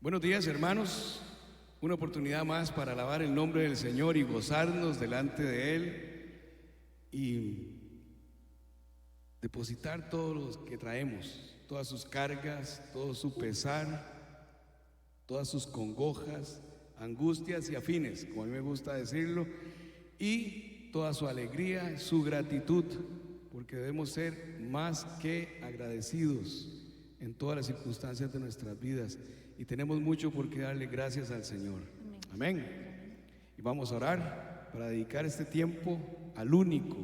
Buenos días, hermanos. Una oportunidad más para alabar el nombre del Señor y gozarnos delante de Él y depositar todo lo que traemos, todas sus cargas, todo su pesar, todas sus congojas, angustias y afines, como a mí me gusta decirlo, y toda su alegría, su gratitud, porque debemos ser más que agradecidos en todas las circunstancias de nuestras vidas, y tenemos mucho por qué darle gracias al Señor. Amén. Y vamos a orar para dedicar este tiempo al único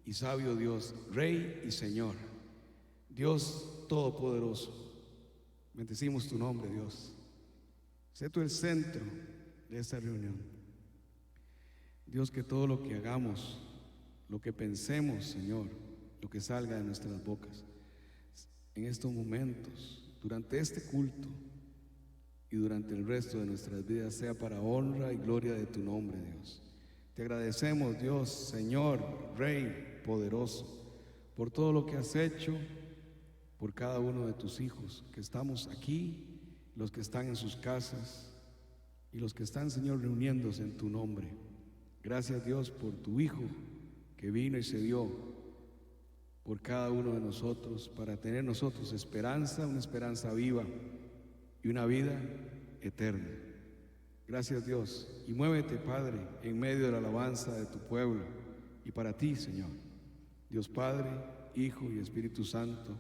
y sabio Dios, Rey y Señor, Dios Todopoderoso. Bendecimos tu nombre, Dios. Sé tú el centro de esta reunión. Dios, que todo lo que hagamos, lo que pensemos, Señor, lo que salga de nuestras bocas en estos momentos, durante este culto y durante el resto de nuestras vidas, sea para honra y gloria de tu nombre, Dios. Te agradecemos, Dios, Señor, Rey poderoso, por todo lo que has hecho por cada uno de tus hijos que estamos aquí, los que están en sus casas y los que están, Señor, reuniéndose en tu nombre. Gracias, Dios, por tu Hijo que vino y se dio por cada uno de nosotros, para tener nosotros esperanza, una esperanza viva y una vida eterna. Gracias, Dios, y muévete, Padre, en medio de la alabanza de tu pueblo y para ti, Señor. Dios Padre, Hijo y Espíritu Santo,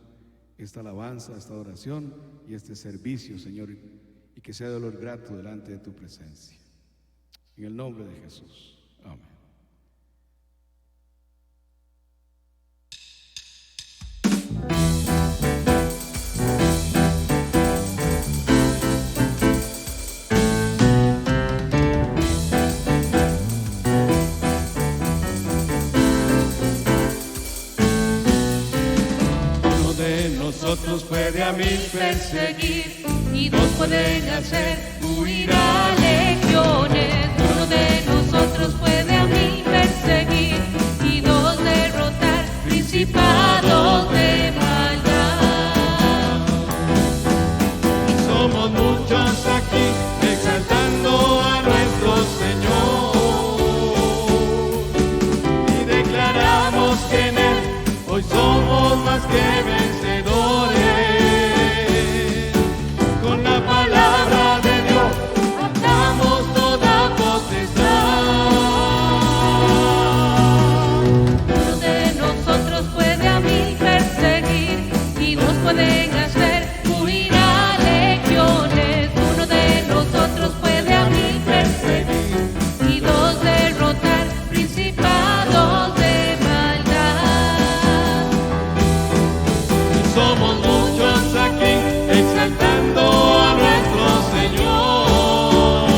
esta alabanza, esta oración y este servicio, Señor, y que sea de dolor grato delante de tu presencia. En el nombre de Jesús. Amén. Nosotros puede a mil perseguir y dos pueden hacer huir a legiones. Uno de nosotros puede a mil perseguir y dos derrotar principados de maldad. Y somos muchos aquí exaltando a nuestro Señor y declaramos que en Él hoy somos más que vencedores. Con la palabra de Dios atamos toda potestad. Uno de nosotros puede a mil perseguir y dos pueden hacer huir a legiones. Uno de nosotros puede a mil perseguir y dos derrotar principados de maldad. Somos muchos aquí exaltando a nuestro Señor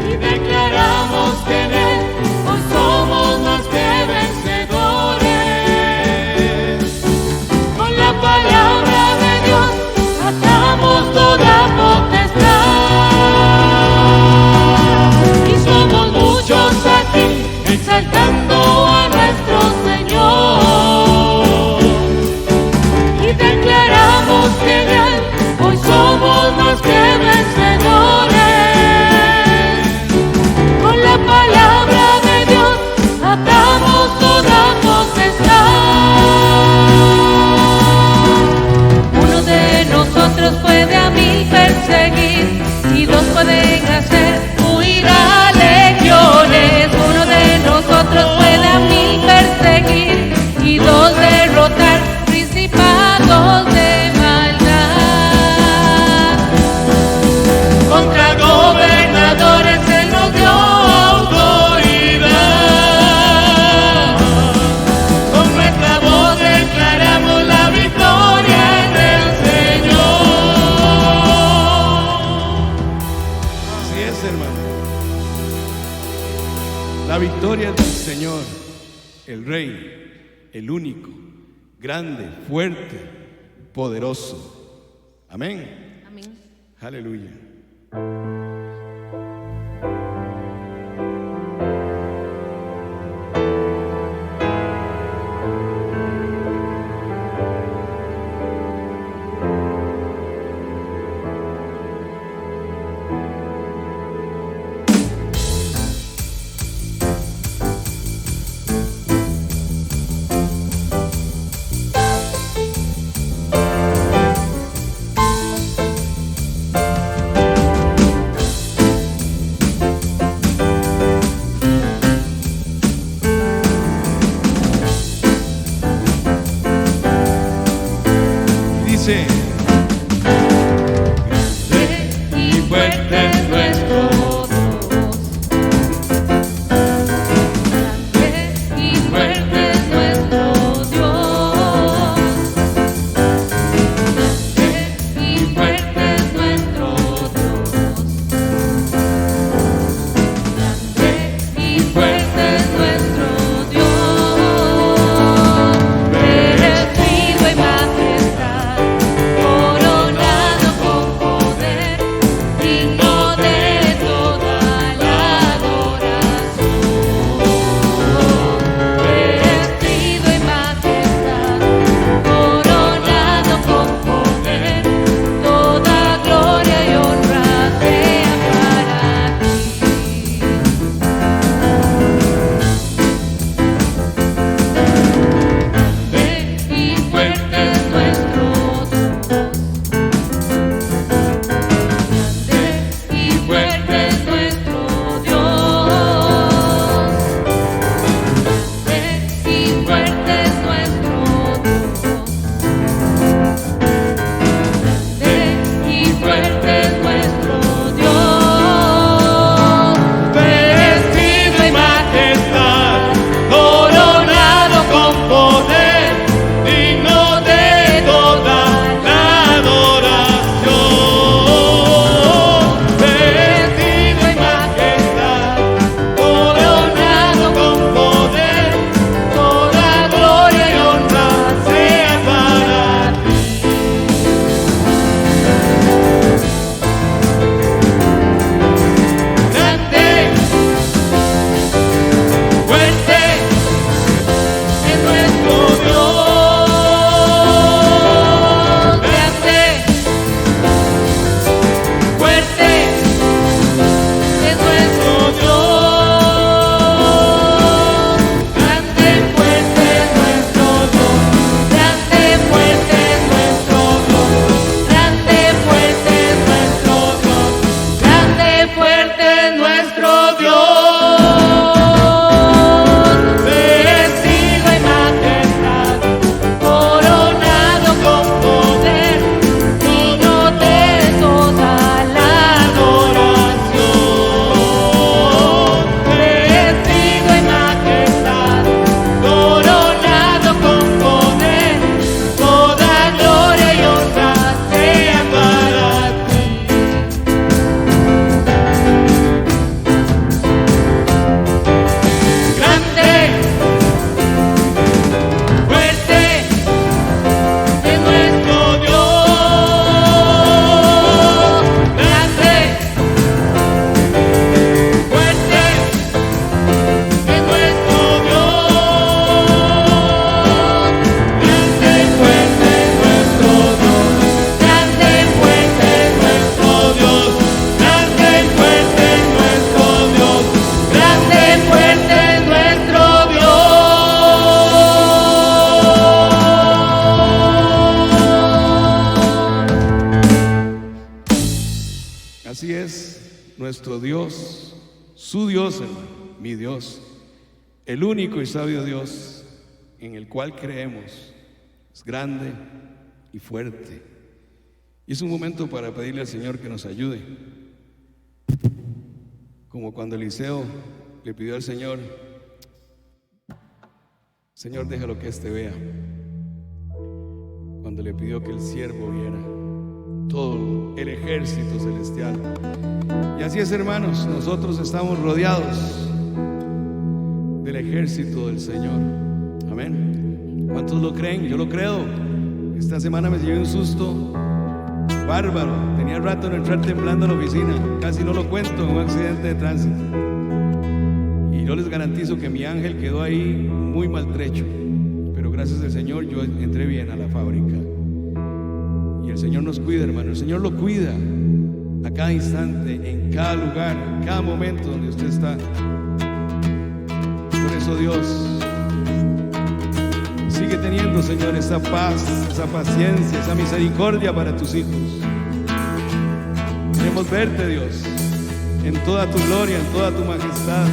y declaramos que en Él hoy somos más que vencedores. Con la palabra de Dios atamos toda potestad y somos muchos aquí exaltando a nuestro Señor y declaramos que en Él hoy somos más que vencedores. Con la palabra de Dios atamos toda potestad. Uno de nosotros puede a mil perseguir y dos pueden hacer huir a legiones. Uno de nosotros puede a mil perseguir y dos derrotar principados de maldad. Contra gobernadores Él nos dio autoridad. Con nuestra voz declaramos la victoria en el Señor. Así es, hermano. La victoria del Señor, el Rey, el único, grande, fuerte, poderoso. Amén. Amén. Aleluya. dice: y fuerte es nuestro Dios. Grande y fuerte es nuestro Dios. Grande y fuerte es nuestro Dios. Grande y fuerte es nuestro Dios. Merecido y majestad, coronado con poder, digno de toda la adoración. Merecido y majestad, coronado con poder, toda gloria y honra sea para ti. Grande y fuerte es nuestro Dios. Grande y fuerte es nuestro Dios. Grande y fuerte es nuestro Dios. Grande y fuerte es nuestro Dios. Vestido y majestad, coronado con poder, digno de toda la adoración. Vestido y majestad, coronado con poder, toda gloria y honra sea para ti. Grande, fuerte es nuestro Dios. Grande, fuerte es nuestro Dios. Grande, fuerte es nuestro Dios. Grande, fuerte es nuestro Dios. Grande, fuerte es nuestro Dios. Grande, fuerte es nuestro Dios. Vestido y majestad, coronado con poder, digno de toda la adoración. Vestido y majestad, coronado con poder, toda gloria y honra sea para ti. Grande, fuerte es nuestro Dios. Grande, fuerte es nuestro Dios. Grande, fuerte es nuestro Dios. Grande, fuerte es nuestro Dios. Grande, fuerte es nuestro Dios. Grande, fuerte es nuestro Dios. Así es nuestro Dios, su Dios, hermano, mi Dios, el único y sabio Dios en el cual creemos. Es grande y fuerte. Y es un momento para pedirle al Señor que nos ayude. Como cuando Eliseo le pidió al Señor: Señor, déjalo que éste vea. Cuando le pidió que el siervo viera todo el ejército celestial. Y así es, hermanos, nosotros estamos rodeados del ejército del Señor. Amén. ¿Cuántos lo creen? Yo lo creo. Esta semana me llevé un susto bárbaro. Tenía rato en entrar temblando a la oficina. Casi no lo cuento en un accidente de tránsito. Y yo les garantizo que mi ángel quedó ahí muy maltrecho. Pero gracias al Señor yo entré bien a la fábrica. Y el Señor nos cuida, hermano. El Señor lo cuida a cada instante, en cada lugar, en cada momento donde usted está. Por eso Dios sigue teniendo, Señor, esa paz, esa paciencia, esa misericordia para tus hijos. Queremos verte, Dios, en toda tu gloria, en toda tu majestad.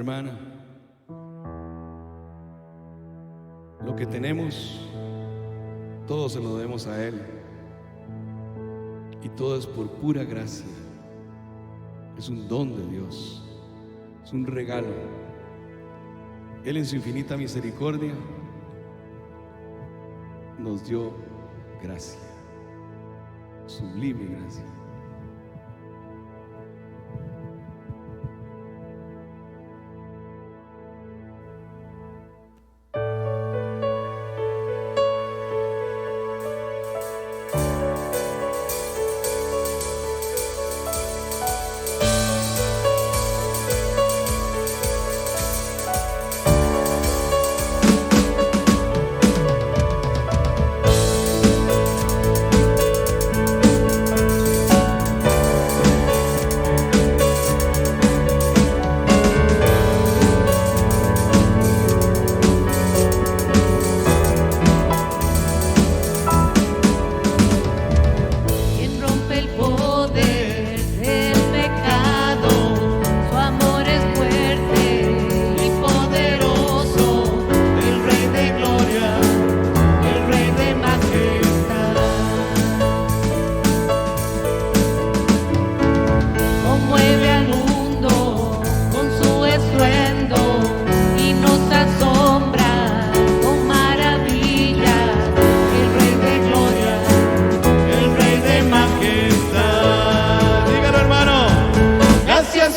hermana, lo que tenemos, todo se lo debemos a Él. Y todo es por pura gracia. Es un don de Dios, es un regalo. Él en su infinita misericordia nos dio gracia, sublime gracia.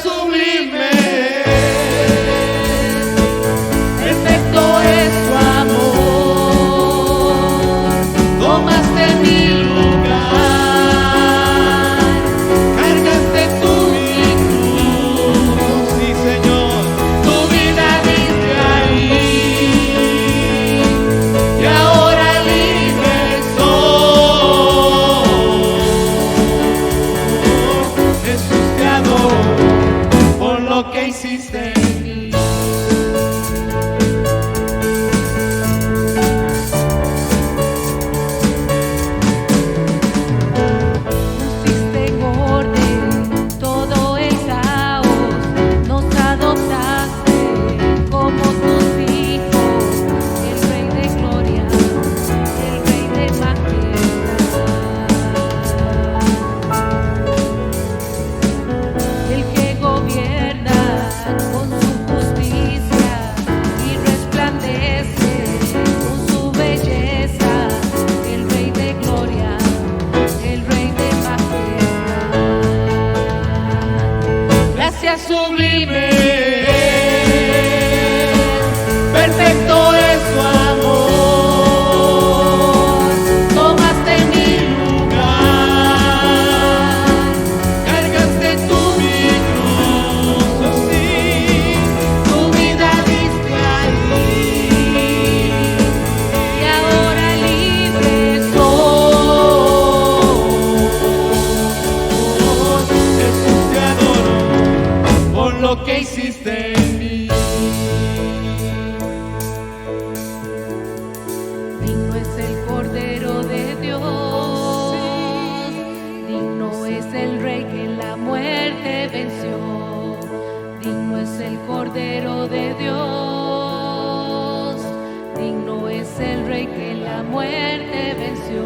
Sublime, perfecto es su amor, tomaste mi lugar, cargaste tú mi cruz, oh sí, tu vida diste ahí, y ahora libre soy. Jesús, te adoro por lo que hiciste en mí. Digno es el Cordero de Dios, digno es el Rey que la muerte venció, digno es el Cordero de Dios, digno es el Rey que la muerte venció,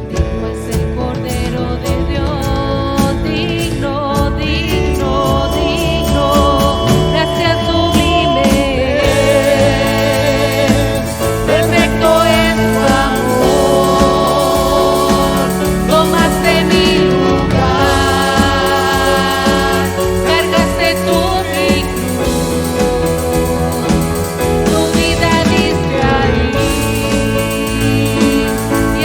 digno es el Cordero de Dios, digno, digno, digno, gracias sublime, perfecto es tu amor, tomaste mi lugar, cargaste tú mi cruz, tu vida diste ahí, y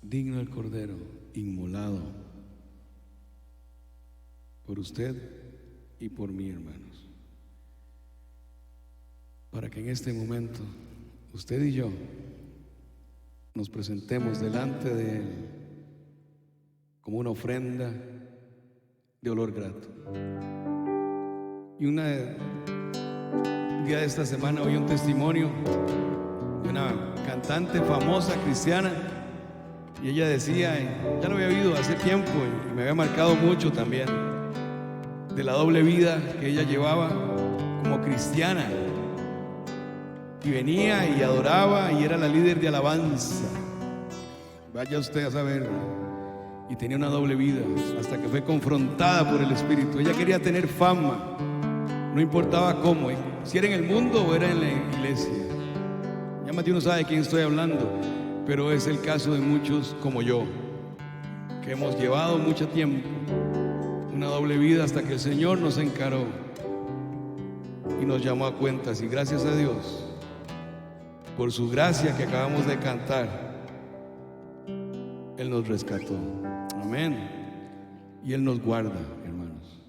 digno el Cordero inmolado por usted y por mí, hermanos, para que en este momento usted y yo nos presentemos delante de Él como una ofrenda de olor grato. Y un día de esta semana oí un testimonio de una cantante famosa cristiana, y ella decía, ya lo había oído hace tiempo y me había marcado mucho también, de la doble vida que ella llevaba como cristiana, y venía y adoraba y era la líder de alabanza, vaya usted a saber, y tenía una doble vida hasta que fue confrontada por el Espíritu. Ella quería tener fama, no importaba cómo, si era en el mundo o era en la iglesia. Ya más de uno sabe de quién estoy hablando, pero es el caso de muchos como yo, que hemos llevado mucho tiempo una doble vida hasta que el Señor nos encaró y nos llamó a cuentas. Y gracias a Dios por su gracia que acabamos de cantar, Él nos rescató. Amén. Y Él nos guarda, hermanos.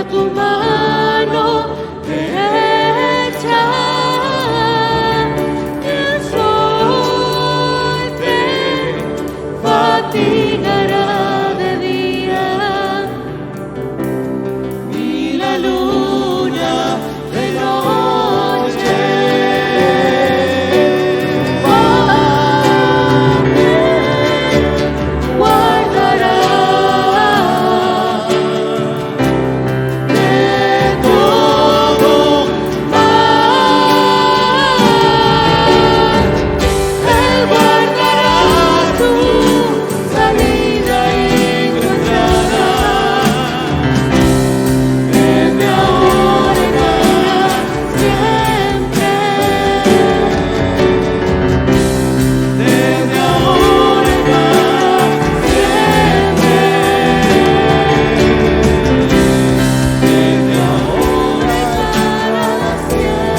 tu mano derecha. El sol te fatigará de día y la luna de noche. Guardará de todo mal. Él guardará tu salida y tu entrada, desde ahora y para siempre. Desde ahora y para siempre. Desde ahora y para siempre.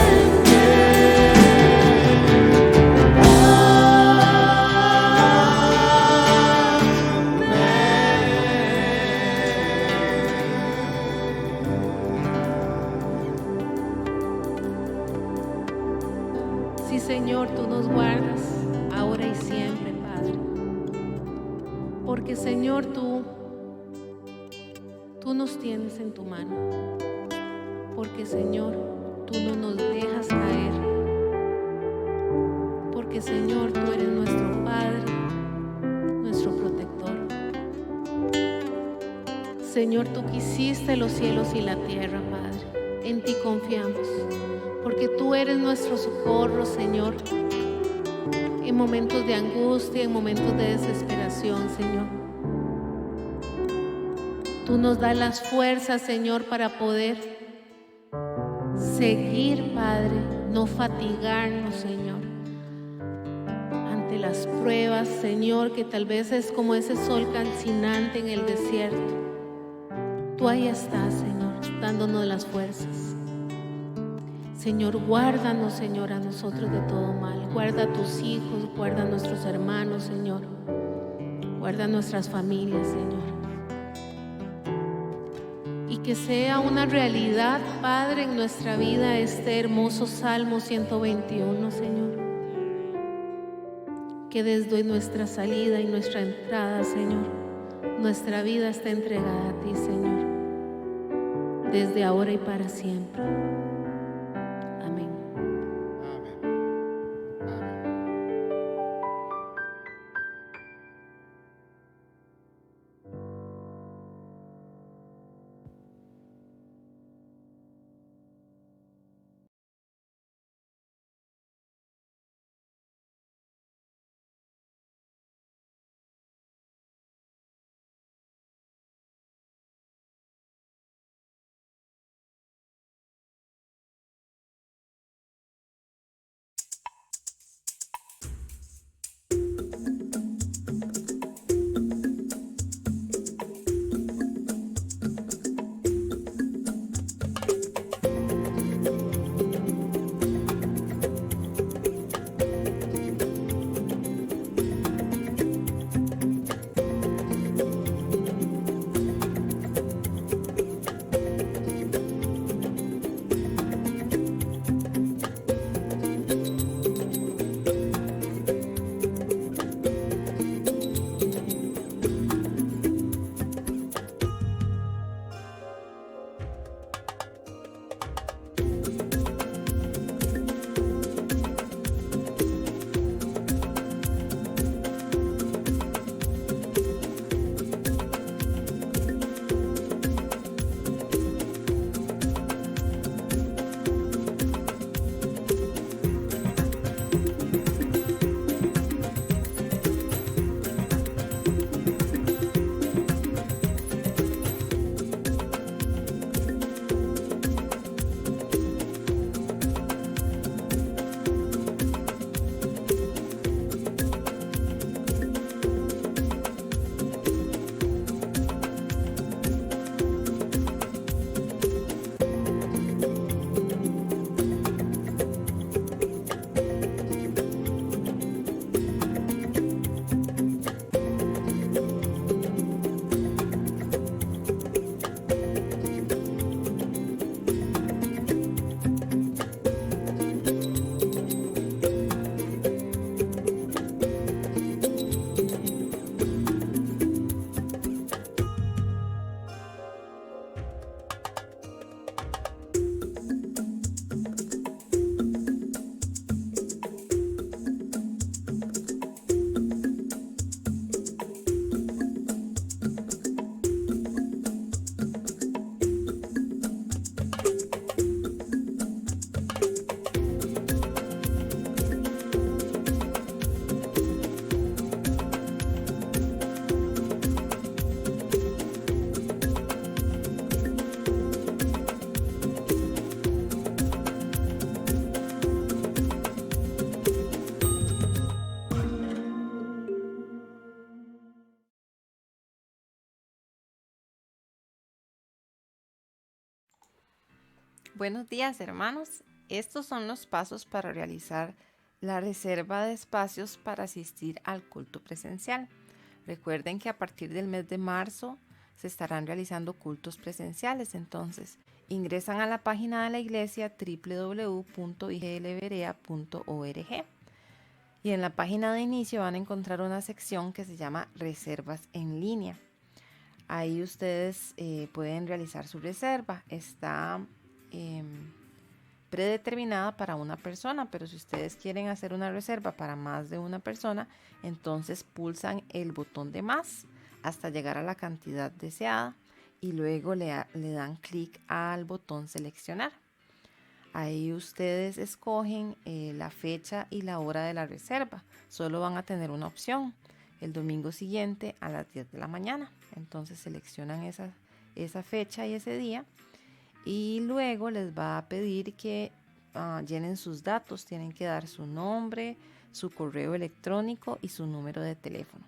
Sí, Señor, tú nos guardas ahora y siempre, Padre. Porque, Señor, tú nos tienes en tu mano. Porque, Señor, tú no nos dejas caer. Porque, Señor, tú eres nuestro Padre, nuestro protector. Señor, tú que hiciste los cielos y la tierra, Padre. En ti confiamos. Porque tú eres nuestro socorro, Señor. En momentos de angustia, en momentos de desesperación, Señor. Tú nos das las fuerzas, Señor, para poder seguir, Padre, no fatigarnos, Señor, ante las pruebas, Señor, que tal vez es como ese sol calcinante en el desierto. Tú ahí estás, Señor, dándonos las fuerzas. Señor, guárdanos, Señor, a nosotros de todo mal. Guarda a tus hijos, guarda a nuestros hermanos, Señor. Guarda a nuestras familias, Señor. Y que sea una realidad, Padre, en nuestra vida este hermoso Salmo 121, Señor. Que desde nuestra salida y nuestra entrada, Señor, nuestra vida está entregada a ti, Señor. Desde ahora y para siempre. Buenos días, hermanos. Estos son los pasos para realizar la reserva de espacios para asistir al culto presencial. Recuerden que a partir del mes de marzo se estarán realizando cultos presenciales, entonces ingresan a la página de la iglesia www.iglberea.org y en la página de inicio van a encontrar una sección que se llama Reservas en línea. Ahí ustedes pueden realizar su reserva. Está predeterminada para una persona, pero si ustedes quieren hacer una reserva para más de una persona, entonces pulsan el botón de más hasta llegar a la cantidad deseada y luego le dan clic al botón seleccionar. Ahí ustedes escogen la fecha y la hora de la reserva. Solo van a tener una opción, el domingo siguiente a las 10 de la mañana. Entonces seleccionan esa fecha y ese día y luego les va a pedir que llenen sus datos. Tienen que dar su nombre, su correo electrónico y su número de teléfono.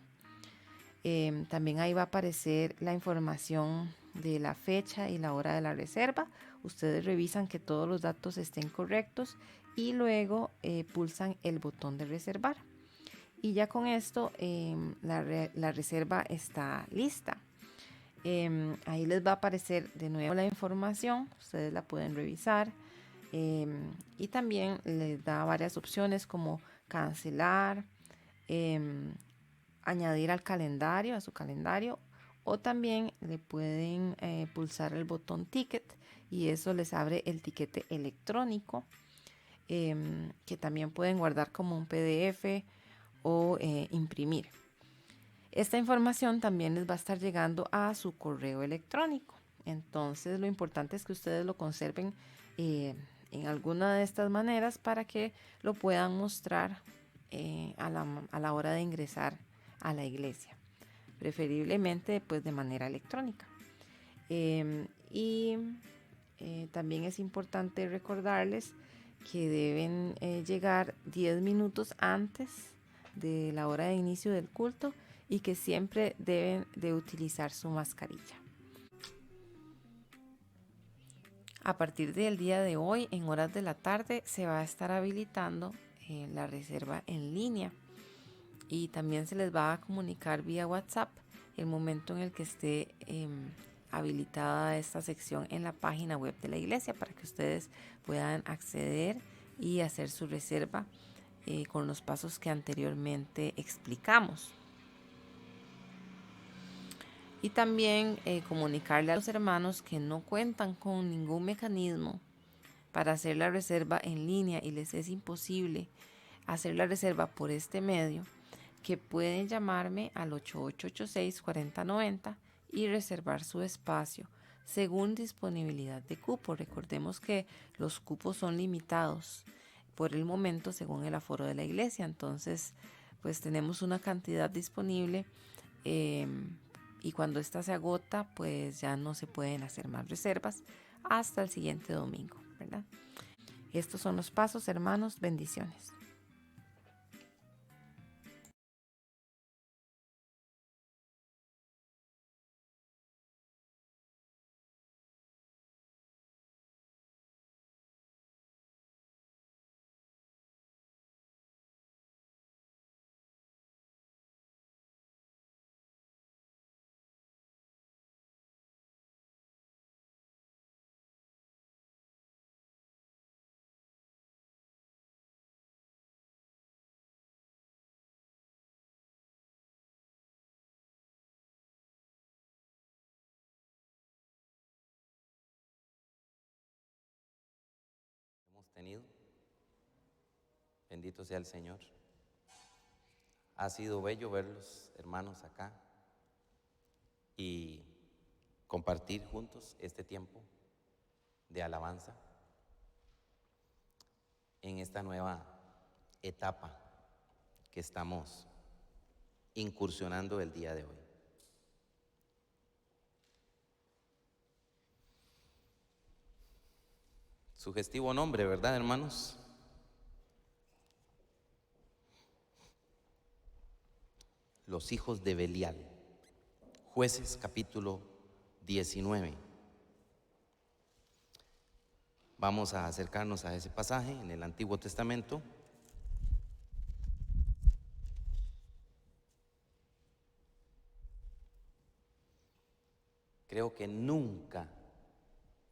También ahí va a aparecer la información de la fecha y la hora de la reserva. Ustedes revisan que todos los datos estén correctos y luego pulsan el botón de reservar. Y ya con esto la reserva está lista. Ahí les va a aparecer de nuevo la información, ustedes la pueden revisar y también les da varias opciones como cancelar, añadir al calendario, a su calendario, o también le pueden pulsar el botón ticket y eso les abre el tiquete electrónico que también pueden guardar como un PDF o imprimir. Esta información también les va a estar llegando a su correo electrónico. Entonces lo importante es que ustedes lo conserven en alguna de estas maneras para que lo puedan mostrar a la hora de ingresar a la iglesia, preferiblemente pues de manera electrónica. También es importante recordarles que deben llegar 10 minutos antes de la hora de inicio del culto y que siempre deben de utilizar su mascarilla. A partir del día de hoy, en horas de la tarde, se va a estar habilitando la reserva en línea y también se les va a comunicar vía WhatsApp el momento en el que esté habilitada esta sección en la página web de la iglesia para que ustedes puedan acceder y hacer su reserva con los pasos que anteriormente explicamos. Y también comunicarle a los hermanos que no cuentan con ningún mecanismo para hacer la reserva en línea y les es imposible hacer la reserva por este medio, que pueden llamarme al 8886-4090 y reservar su espacio según disponibilidad de cupo. Recordemos que los cupos son limitados por el momento según el aforo de la iglesia, entonces pues tenemos una cantidad disponible y cuando esta se agota pues ya no se pueden hacer más reservas hasta el siguiente domingo, ¿verdad? Estos son los pasos, hermanos, bendiciones. Hemos tenido. Bendito sea el Señor. Ha sido bello verlos, hermanos, acá y compartir juntos este tiempo de alabanza en esta nueva etapa que estamos incursionando el día de hoy. Sugestivo nombre, ¿verdad, hermanos? Los hijos de Belial. Jueces capítulo 19. Vamos a acercarnos a ese pasaje en el Antiguo Testamento. Creo que nunca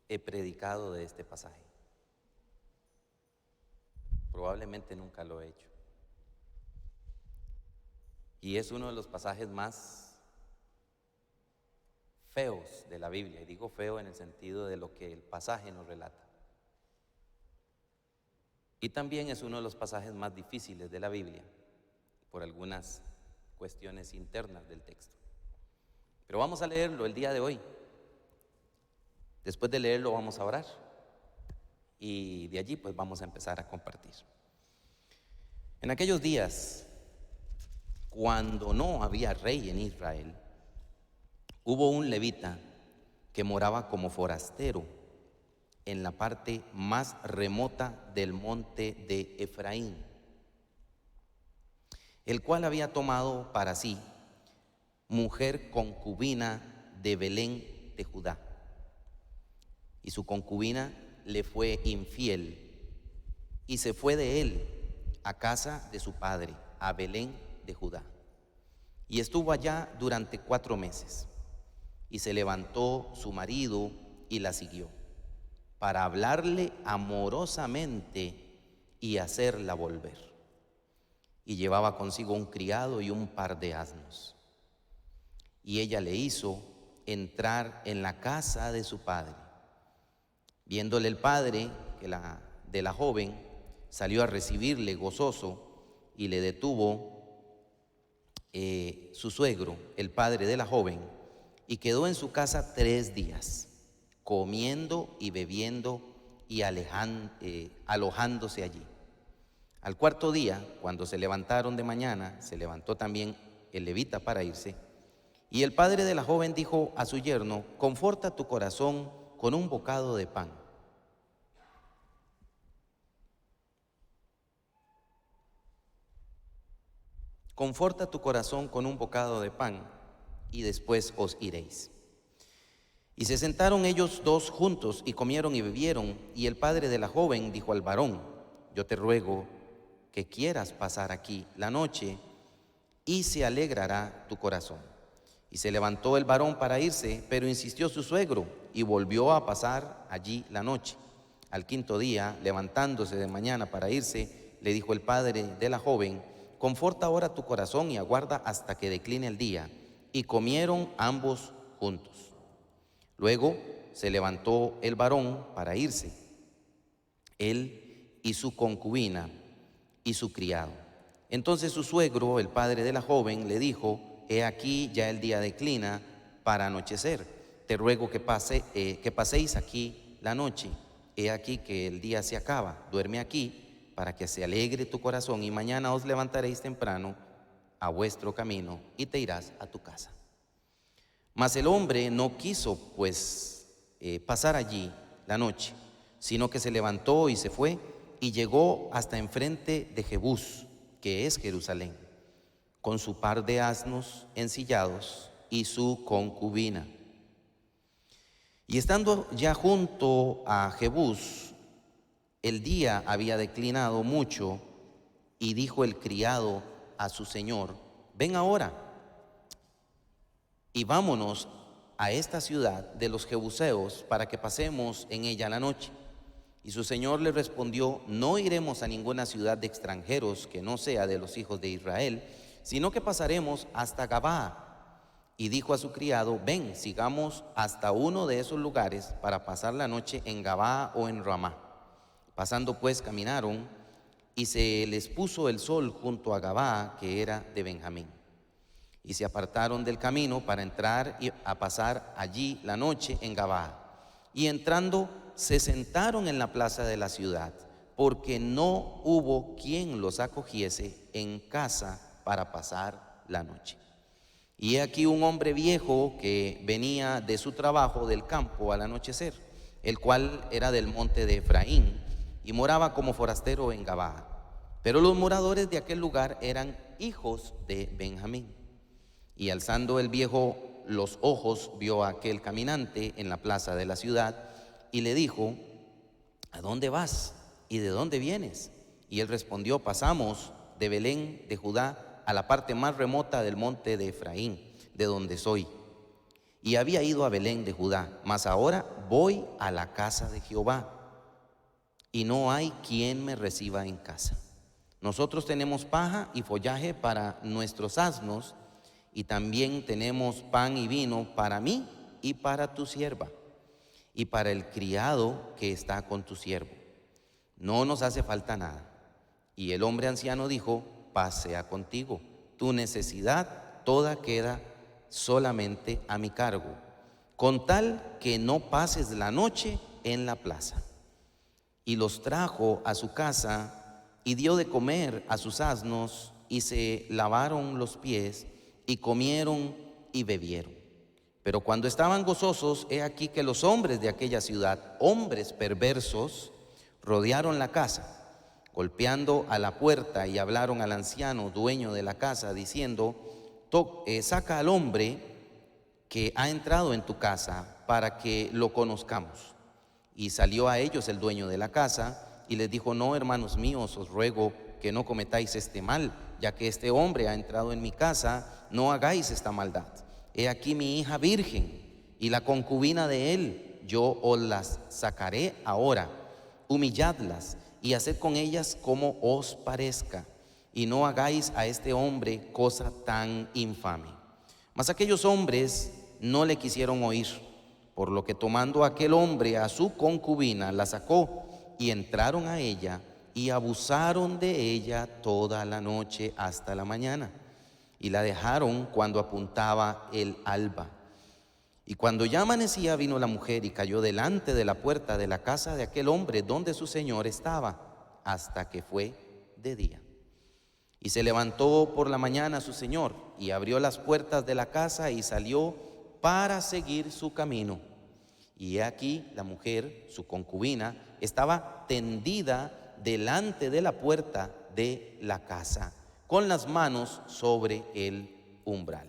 he predicado de este pasaje. Probablemente nunca lo he hecho. Y es uno de los pasajes más feos de la Biblia. Y digo feo en el sentido de lo que el pasaje nos relata. Y también es uno de los pasajes más difíciles de la Biblia, por algunas cuestiones internas del texto. Pero vamos a leerlo el día de hoy. Después de leerlo vamos a orar. Y de allí pues vamos a empezar a compartir. En aquellos días, cuando no había rey en Israel, hubo un levita que moraba como forastero en la parte más remota del monte de Efraín, el cual había tomado para sí mujer concubina de Belén de Judá. Y su concubina le fue infiel y se fue de él a casa de su padre, a Belén de Judá. Y estuvo allá durante 4 meses. Y se levantó su marido y la siguió, para hablarle amorosamente y hacerla volver. Y llevaba consigo un criado y un par de asnos. Y ella le hizo entrar en la casa de su padre. Viéndole el padre de la joven, salió a recibirle gozoso, y le detuvo su suegro, el padre de la joven, y quedó en su casa 3 días, comiendo y bebiendo y alojándose allí. Al 4.º día, cuando se levantaron de mañana, se levantó también el levita para irse, y el padre de la joven dijo a su yerno: conforta tu corazón con un bocado de pan. Conforta tu corazón con un bocado de pan, y después os iréis. Y se sentaron ellos 2 juntos, y comieron y bebieron. Y el padre de la joven dijo al varón: yo te ruego que quieras pasar aquí la noche, y se alegrará tu corazón. Y se levantó el varón para irse, pero insistió su suegro, y volvió a pasar allí la noche. Al 5.º día, levantándose de mañana para irse, le dijo el padre de la joven: conforta ahora tu corazón y aguarda hasta que decline el día. Y comieron ambos juntos. Luego se levantó el varón para irse, él y su concubina y su criado. Entonces su suegro, el padre de la joven, le dijo: he aquí ya el día declina para anochecer. Te ruego que paséis aquí la noche. He aquí que el día se acaba. Duerme aquí para que se alegre tu corazón, y mañana os levantaréis temprano a vuestro camino y te irás a tu casa. Mas el hombre no quiso pasar allí la noche, sino que se levantó y se fue, y llegó hasta enfrente de Jebús, que es Jerusalén, con su par de asnos ensillados y su concubina. Y estando ya junto a Jebús, el día había declinado mucho, y dijo el criado a su señor: ven ahora y vámonos a esta ciudad de los jebuseos para que pasemos en ella la noche. Y su señor le respondió: no iremos a ninguna ciudad de extranjeros que no sea de los hijos de Israel, sino que pasaremos hasta Gabaa. Y dijo a su criado: ven, sigamos hasta uno de esos lugares para pasar la noche en Gabaa o en Ramá. Pasando pues caminaron, y se les puso el sol junto a Gabaa, que era de Benjamín. Y se apartaron del camino para entrar y a pasar allí la noche en Gabaa. Y entrando se sentaron en la plaza de la ciudad, porque no hubo quien los acogiese en casa para pasar la noche. Y he aquí un hombre viejo que venía de su trabajo del campo al anochecer, el cual era del monte de Efraín, y moraba como forastero en Gabaa. Pero los moradores de aquel lugar eran hijos de Benjamín. Y alzando el viejo los ojos, vio a aquel caminante en la plaza de la ciudad, y le dijo: ¿a dónde vas? ¿Y de dónde vienes? Y él respondió, pasamos de Belén de Judá a la parte más remota del monte de Efraín, de donde soy. Y había ido a Belén de Judá, mas ahora voy a la casa de Jehová, y no hay quien me reciba en casa. Nosotros tenemos paja y follaje para nuestros asnos, y también tenemos pan y vino para mí y para tu sierva, y para el criado que está con tu siervo. No nos hace falta nada. Y el hombre anciano dijo, paz sea contigo, tu necesidad toda queda solamente a mi cargo, con tal que no pases la noche en la plaza. Y los trajo a su casa y dio de comer a sus asnos, y se lavaron los pies y comieron y bebieron. Pero cuando estaban gozosos, he aquí que los hombres de aquella ciudad, hombres perversos, rodearon la casa, golpeando a la puerta, y hablaron al anciano dueño de la casa, diciendo, saca al hombre que ha entrado en tu casa para que lo conozcamos. Y salió a ellos el dueño de la casa y les dijo, no, hermanos míos, os ruego que no cometáis este mal, ya que este hombre ha entrado en mi casa, no hagáis esta maldad. He aquí mi hija virgen y la concubina de él, yo os las sacaré ahora, humilladlas y haced con ellas como os parezca, y no hagáis a este hombre cosa tan infame. Mas aquellos hombres no le quisieron oír, por lo que tomando aquel hombre a su concubina, la sacó, y entraron a ella y abusaron de ella toda la noche hasta la mañana, y la dejaron cuando apuntaba el alba. Y cuando ya amanecía, vino la mujer y cayó delante de la puerta de la casa de aquel hombre donde su señor estaba, hasta que fue de día. Y se levantó por la mañana su señor y abrió las puertas de la casa y salió para seguir su camino. Y he aquí la mujer, su concubina, estaba tendida delante de la puerta de la casa, con las manos sobre el umbral.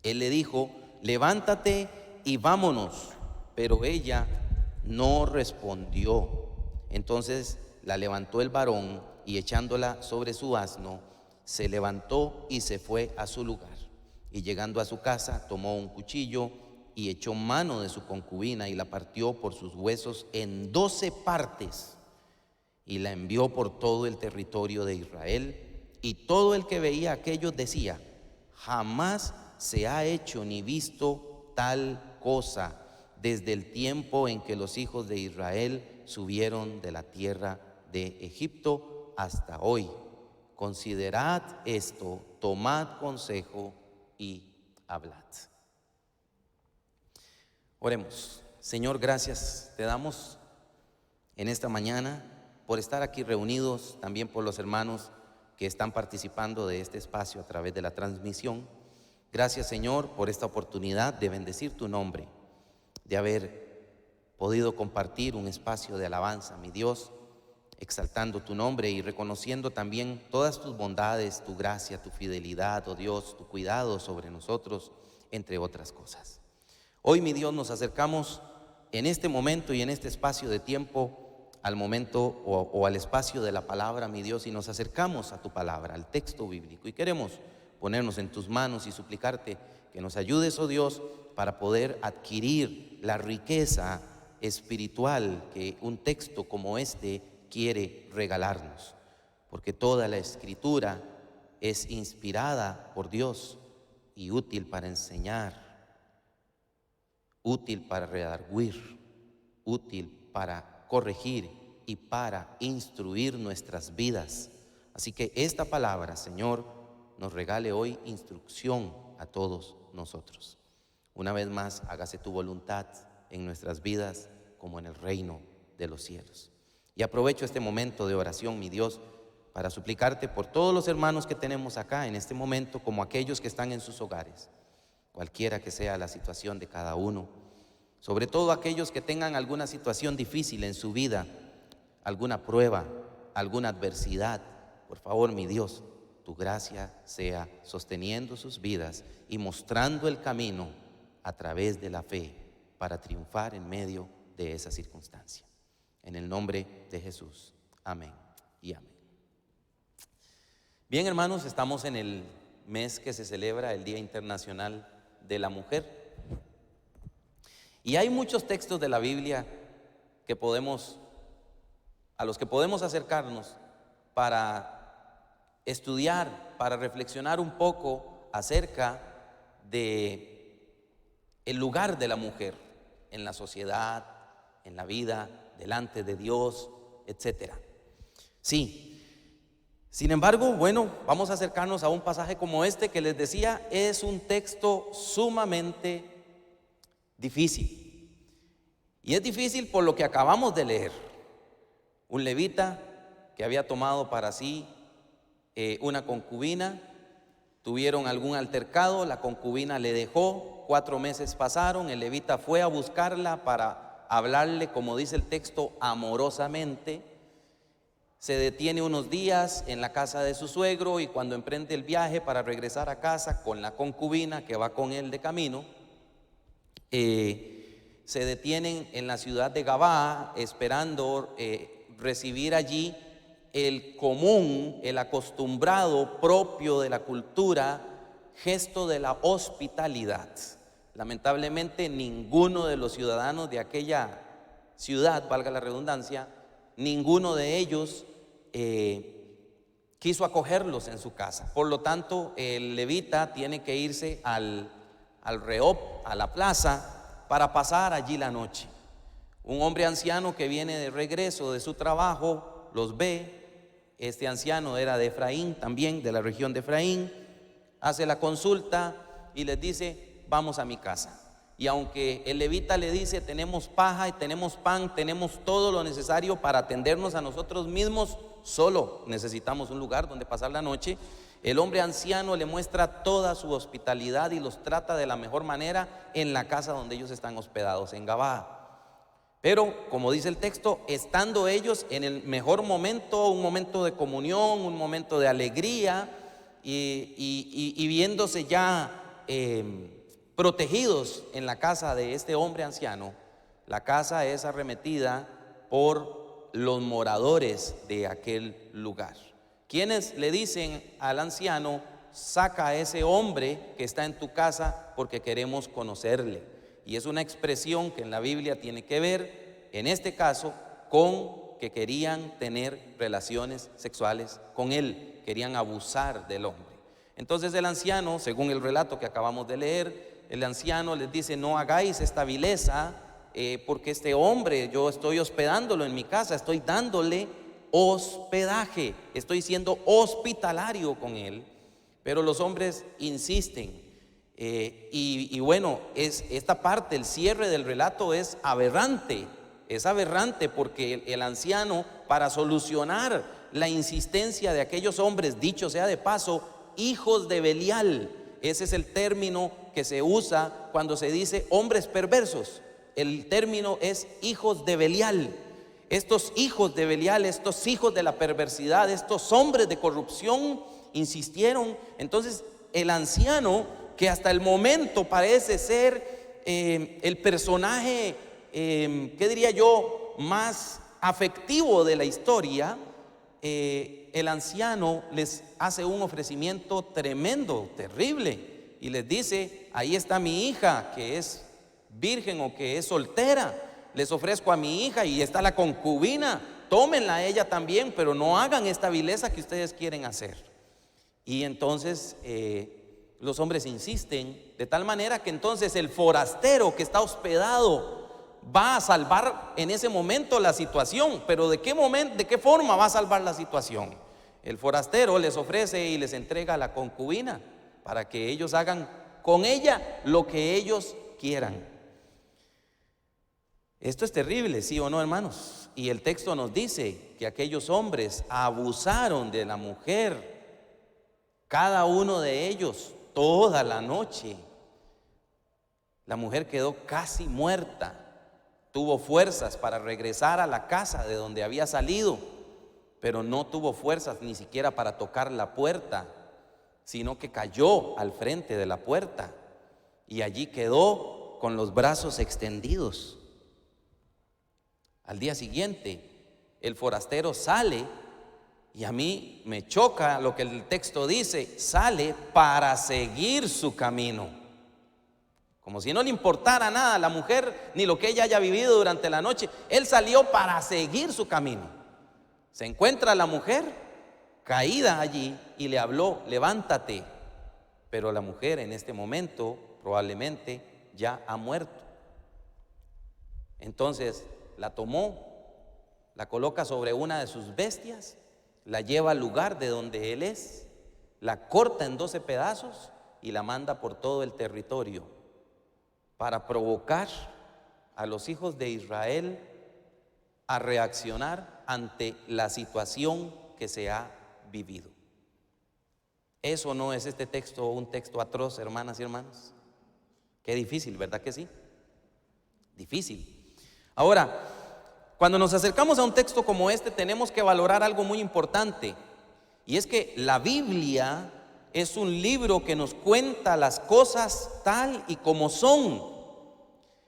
Él le dijo, levántate y vámonos. Pero ella no respondió. Entonces la levantó el varón y echándola sobre su asno, se levantó y se fue a su lugar. Y llegando a su casa, tomó un cuchillo y echó mano de su concubina y la partió por sus huesos en 12 partes y la envió por todo el territorio de Israel. Y todo el que veía aquello decía, jamás se ha hecho ni visto tal cosa desde el tiempo en que los hijos de Israel subieron de la tierra de Egipto hasta hoy. Considerad esto, tomad consejo y hablad. Oremos. Señor, gracias te damos en esta mañana por estar aquí reunidos, también por los hermanos que están participando de este espacio a través de la transmisión. Gracias, Señor, por esta oportunidad de bendecir tu nombre, de haber podido compartir un espacio de alabanza, mi Dios, exaltando tu nombre y reconociendo también todas tus bondades, tu gracia, tu fidelidad, oh Dios, tu cuidado sobre nosotros, entre otras cosas. Hoy, mi Dios, nos acercamos en este momento y en este espacio de tiempo al momento o al espacio de la palabra, mi Dios, y nos acercamos a tu palabra, al texto bíblico, y queremos ponernos en tus manos y suplicarte que nos ayudes, oh Dios, para poder adquirir la riqueza espiritual que un texto como este quiere regalarnos, porque toda la escritura es inspirada por Dios y útil para enseñar, útil para redarguir, útil para corregir y para instruir nuestras vidas. Así que esta palabra, Señor, nos regale hoy instrucción a todos nosotros. Una vez más, hágase tu voluntad en nuestras vidas como en el reino de los cielos. Y aprovecho este momento de oración, mi Dios, para suplicarte por todos los hermanos que tenemos acá en este momento, como aquellos que están en sus hogares, cualquiera que sea la situación de cada uno, sobre todo aquellos que tengan alguna situación difícil en su vida, alguna prueba, alguna adversidad. Por favor, mi Dios, tu gracia sea sosteniendo sus vidas y mostrando el camino a través de la fe para triunfar en medio de esa circunstancia. En el nombre de Jesús. Amén y amén. Bien, hermanos, estamos en el mes que se celebra el Día Internacional de la Mujer. Y hay muchos textos de la Biblia a los que podemos acercarnos para estudiar, para reflexionar un poco acerca de el lugar de la mujer en la sociedad, en la vida, delante de Dios, etcétera. Sí. Sin embargo, bueno, vamos a acercarnos a un pasaje como este que les decía, es un texto sumamente difícil. Y es difícil por lo que acabamos de leer. Un levita que había tomado para sí una concubina, tuvieron algún altercado, la concubina le dejó, 4 meses pasaron, el levita fue a buscarla para hablarle, como dice el texto, amorosamente. Se detiene unos días en la casa de su suegro y cuando emprende el viaje para regresar a casa con la concubina que va con él de camino, se detienen en la ciudad de Gabá esperando recibir allí el común, el acostumbrado propio de la cultura, gesto de la hospitalidad. Lamentablemente ninguno de los ciudadanos de aquella ciudad, valga la redundancia, ninguno de ellos quiso acogerlos en su casa. Por lo tanto, el levita tiene que irse al rehop, a la plaza, para pasar allí la noche. Un hombre anciano que viene de regreso de su trabajo los ve. Este anciano era de Efraín, también de la región de Efraín. Hace la consulta y les dice: vamos a mi casa. Y aunque el levita le dice: tenemos paja y tenemos pan, tenemos todo lo necesario para atendernos a nosotros mismos, solo necesitamos un lugar donde pasar la noche, el hombre anciano le muestra toda su hospitalidad y los trata de la mejor manera en la casa donde ellos están hospedados, en Gabá. Pero, como dice el texto, estando ellos en el mejor momento, un momento de comunión, un momento de alegría, y viéndose ya protegidos en la casa de este hombre anciano, la casa es arremetida por los moradores de aquel lugar, quienes le dicen al anciano: saca a ese hombre que está en tu casa porque queremos conocerle. Y es una expresión que en la Biblia tiene que ver, en este caso, con que querían tener relaciones sexuales con él, querían abusar del hombre. Entonces el anciano, según el relato que acabamos de leer, el anciano les dice: no hagáis esta vileza, porque este hombre, yo estoy hospedándolo en mi casa, estoy dándole hospedaje, estoy siendo hospitalario con él. Pero los hombres insisten. Y bueno, esta parte, el cierre del relato es aberrante porque el anciano, para solucionar la insistencia de aquellos hombres, dicho sea de paso, hijos de Belial, ese es el término que se usa cuando se dice hombres perversos, el término es hijos de Belial. Estos hijos de Belial, estos hijos de la perversidad, estos hombres de corrupción insistieron. Entonces el anciano, que hasta el momento parece ser el personaje, ¿qué diría yo?, más afectivo de la historia, el anciano les hace un ofrecimiento tremendo, terrible, y les dice: ahí está mi hija que es virgen o que es soltera, les ofrezco a mi hija, y está la concubina, tómenla a ella también, pero no hagan esta vileza que ustedes quieren hacer. Y entonces los hombres insisten, de tal manera que entonces el forastero que está hospedado va a salvar en ese momento la situación. Pero ¿de qué forma va a salvar la situación? El forastero les ofrece y les entrega a la concubina para que ellos hagan con ella lo que ellos quieran. Esto es terrible, ¿sí o no, hermanos? Y el texto nos dice que aquellos hombres abusaron de la mujer, cada uno de ellos, toda la noche. La mujer quedó casi muerta, tuvo fuerzas para regresar a la casa de donde había salido, pero no tuvo fuerzas ni siquiera para tocar la puerta, sino que cayó al frente de la puerta y allí quedó con los brazos extendidos. Al día siguiente, el forastero sale, y a mí me choca lo que el texto dice, sale para seguir su camino. Como si no le importara nada a la mujer ni lo que ella haya vivido durante la noche. Él salió para seguir su camino. Se encuentra la mujer caída allí y le habló: levántate. Pero la mujer en este momento probablemente ya ha muerto. Entonces la tomó, la coloca sobre una de sus bestias, la lleva al lugar de donde él es, la corta en 12 pedazos y la manda por todo el territorio para provocar a los hijos de Israel a reaccionar ante la situación que se ha vivido. ¿Eso no es este texto un texto atroz, hermanas y hermanos? Qué difícil, ¿verdad que sí? Difícil. Ahora, cuando nos acercamos a un texto como este, tenemos que valorar algo muy importante, y es que la Biblia es un libro que nos cuenta las cosas tal y como son.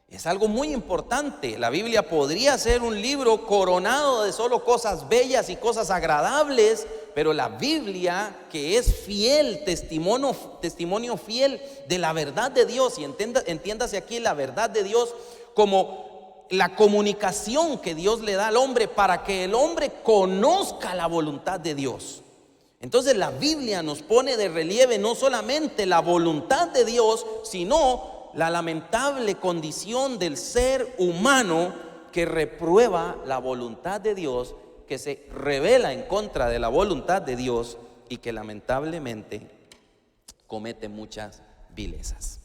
Es algo muy importante. La Biblia podría ser un libro coronado de solo cosas bellas y cosas agradables, pero la Biblia, que es fiel, testimonio fiel de la verdad de Dios, y entiéndase aquí la verdad de Dios como la comunicación que Dios le da al hombre para que el hombre conozca la voluntad de Dios. Entonces la Biblia nos pone de relieve no solamente la voluntad de Dios, sino la lamentable condición del ser humano que reprueba la voluntad de Dios, que se rebela en contra de la voluntad de Dios y que lamentablemente comete muchas vilezas.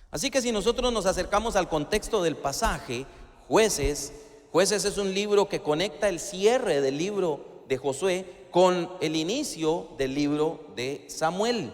Así que si nosotros nos acercamos al contexto del pasaje, Jueces es un libro que conecta el cierre del libro de Josué con el inicio del libro de Samuel.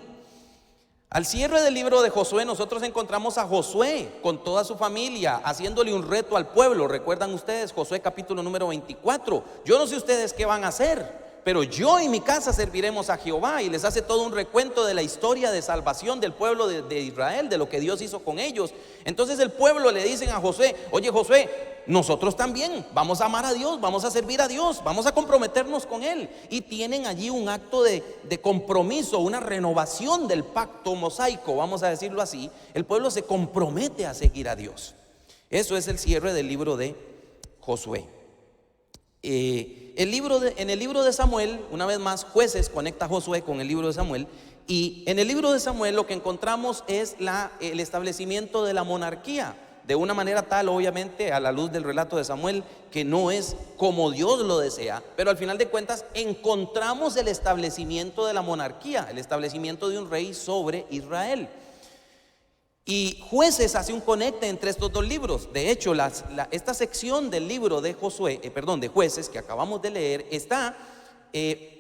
Al cierre del libro de Josué nosotros encontramos a Josué con toda su familia haciéndole un reto al pueblo. ¿Recuerdan ustedes? Josué capítulo número 24. Yo no sé ustedes qué van a hacer, pero yo y mi casa serviremos a Jehová, y les hace todo un recuento de la historia de salvación del pueblo de Israel, de lo que Dios hizo con ellos. Entonces el pueblo le dicen a Josué: oye Josué, nosotros también vamos a amar a Dios, vamos a servir a Dios, vamos a comprometernos con Él. Y tienen allí un acto de compromiso, una renovación del pacto mosaico, vamos a decirlo así. El pueblo se compromete a seguir a Dios. Eso es el cierre del libro de Josué. En el libro de Samuel, una vez más, Jueces conecta a Josué con el libro de Samuel. Y en el libro de Samuel lo que encontramos es el establecimiento de la monarquía, de una manera tal, obviamente, a la luz del relato de Samuel, que no es como Dios lo desea, pero al final de cuentas encontramos el establecimiento de la monarquía, el establecimiento de un rey sobre Israel. Y Jueces hace un conecte entre estos dos libros. De hecho, esta sección del libro de Jueces que acabamos de leer está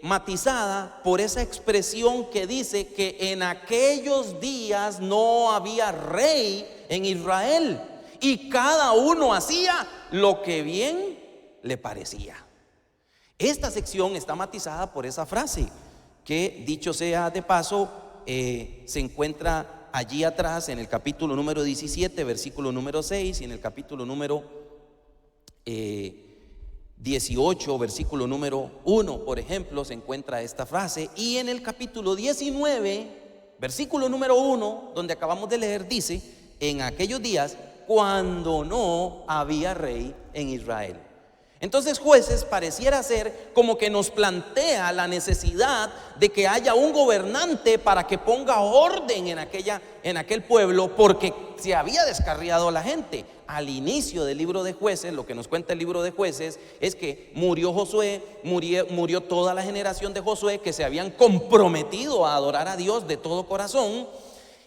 matizada por esa expresión que dice que en aquellos días no había rey en Israel, y cada uno hacía lo que bien le parecía. Esta sección está matizada por esa frase que, dicho sea de paso, se encuentra allí atrás en el capítulo número 17, versículo número 6, y en el capítulo número 18, versículo número 1, por ejemplo, se encuentra esta frase. Y en el capítulo 19, versículo número 1, donde acabamos de leer, dice: en aquellos días cuando no había rey en Israel. Entonces Jueces pareciera ser como que nos plantea la necesidad de que haya un gobernante para que ponga orden en aquel pueblo, porque se había descarriado la gente. Al inicio del libro de Jueces, lo que nos cuenta el libro de Jueces es que murió Josué, murió toda la generación de Josué que se habían comprometido a adorar a Dios de todo corazón.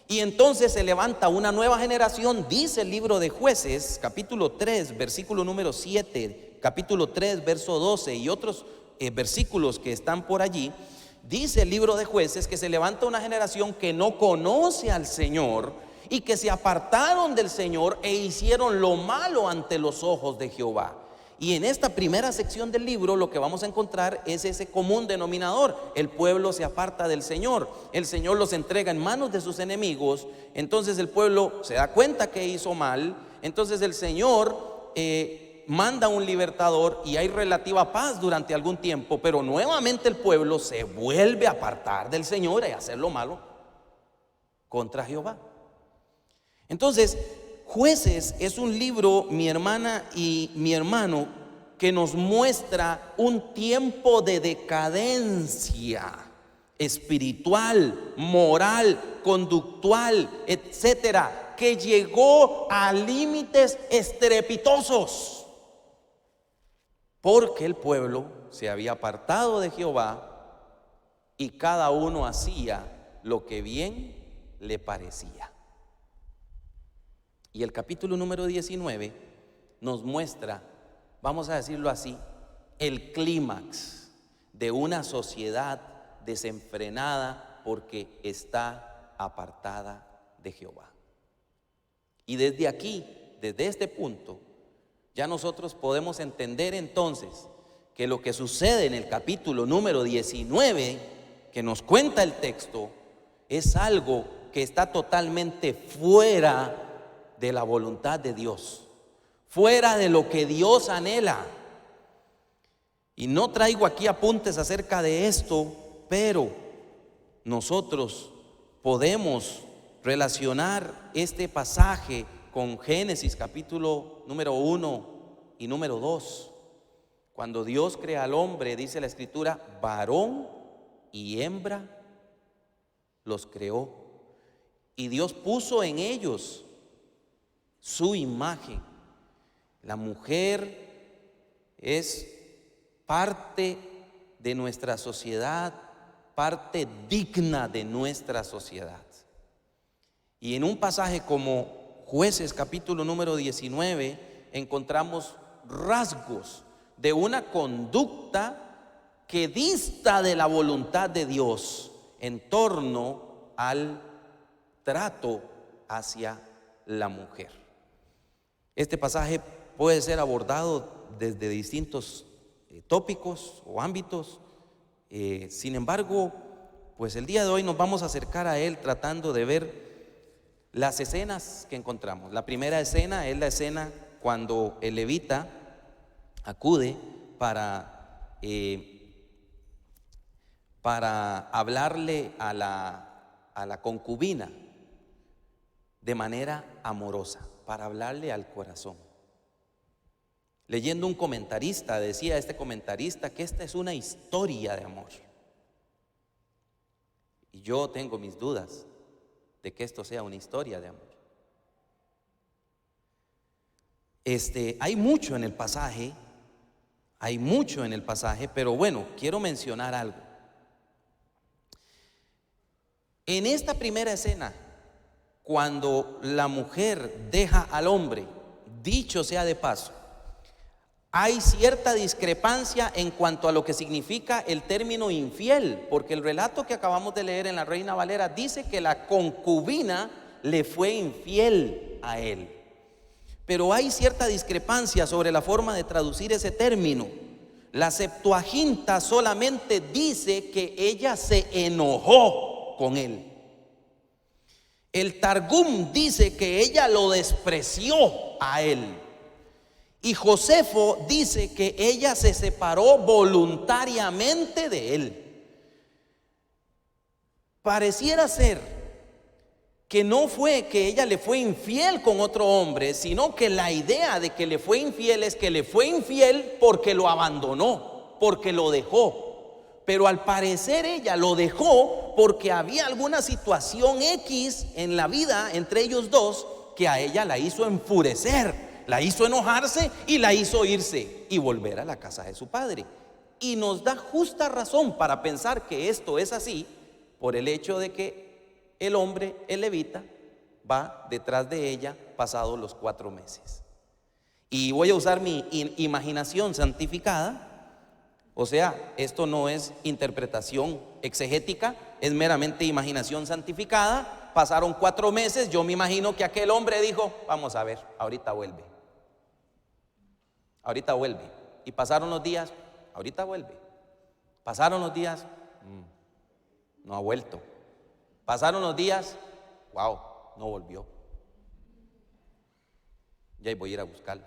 Y entonces se levanta una nueva generación, dice el libro de Jueces, capítulo 3, versículo número 7, capítulo 3, verso 12 y otros versículos que están por allí. Dice el libro de Jueces que se levanta una generación que no conoce al Señor y que se apartaron del Señor e hicieron lo malo ante los ojos de Jehová. Y en esta primera sección del libro lo que vamos a encontrar es ese común denominador: el pueblo se aparta del Señor, el Señor los entrega en manos de sus enemigos. Entonces el pueblo se da cuenta que hizo mal, entonces el Señor manda un libertador y hay relativa paz durante algún tiempo, pero nuevamente el pueblo se vuelve a apartar del Señor y a hacer lo malo contra Jehová. Entonces, Jueces es un libro, mi hermana y mi hermano, que nos muestra un tiempo de decadencia espiritual, moral, conductual, etcétera, que llegó a límites estrepitosos, porque el pueblo se había apartado de Jehová y cada uno hacía lo que bien le parecía. Y el capítulo número 19 nos muestra, vamos a decirlo así, el clímax de una sociedad desenfrenada porque está apartada de Jehová. Y desde aquí, desde este punto, ya nosotros podemos entender entonces que lo que sucede en el capítulo número 19 que nos cuenta el texto es algo que está totalmente fuera de la voluntad de Dios, fuera de lo que Dios anhela. Y no traigo aquí apuntes acerca de esto, pero nosotros podemos relacionar este pasaje con Génesis capítulo número 1 y número 2. Cuando Dios crea al hombre, dice la escritura, varón y hembra los creó. Y Dios puso en ellos su imagen. La mujer es parte de nuestra sociedad, parte digna de nuestra sociedad. Y en un pasaje como Jueces capítulo número 19 encontramos rasgos de una conducta que dista de la voluntad de Dios en torno al trato hacia la mujer. Este pasaje puede ser abordado desde distintos tópicos o ámbitos. Sin embargo, pues el día de hoy nos vamos a acercar a él tratando de ver las escenas que encontramos. La primera escena es la escena cuando el levita acude para hablarle a la concubina de manera amorosa, para hablarle al corazón. Leyendo un comentarista, decía este comentarista que esta es una historia de amor. Y yo tengo mis dudas de que esto sea una historia de amor. Hay mucho en el pasaje, pero bueno, quiero mencionar algo. En esta primera escena, cuando la mujer deja al hombre, dicho sea de paso, hay cierta discrepancia en cuanto a lo que significa el término infiel, porque el relato que acabamos de leer en la Reina Valera dice que la concubina le fue infiel a él. Pero hay cierta discrepancia sobre la forma de traducir ese término. La Septuaginta solamente dice que ella se enojó con él. El Targum dice que ella lo despreció a él. Y Josefo dice que ella se separó voluntariamente de él. Pareciera ser que no fue que ella le fue infiel con otro hombre, sino que la idea de que le fue infiel es que le fue infiel porque lo abandonó, porque lo dejó. Pero al parecer ella lo dejó porque había alguna situación X en la vida entre ellos dos que a ella la hizo enfurecer, la hizo enojarse y la hizo irse y volver a la casa de su padre. Y nos da justa razón para pensar que esto es así por el hecho de que el hombre, el levita, va detrás de ella pasados los 4 meses. Y voy a usar mi imaginación santificada. O sea, esto no es interpretación exegética, es meramente imaginación santificada. Pasaron 4 meses, yo me imagino que aquel hombre dijo, vamos a ver, ahorita vuelve. Ahorita vuelve. Y pasaron los días, ahorita vuelve. Pasaron los días, no ha vuelto. Pasaron los días, wow, no volvió. Ya voy a ir a buscarla.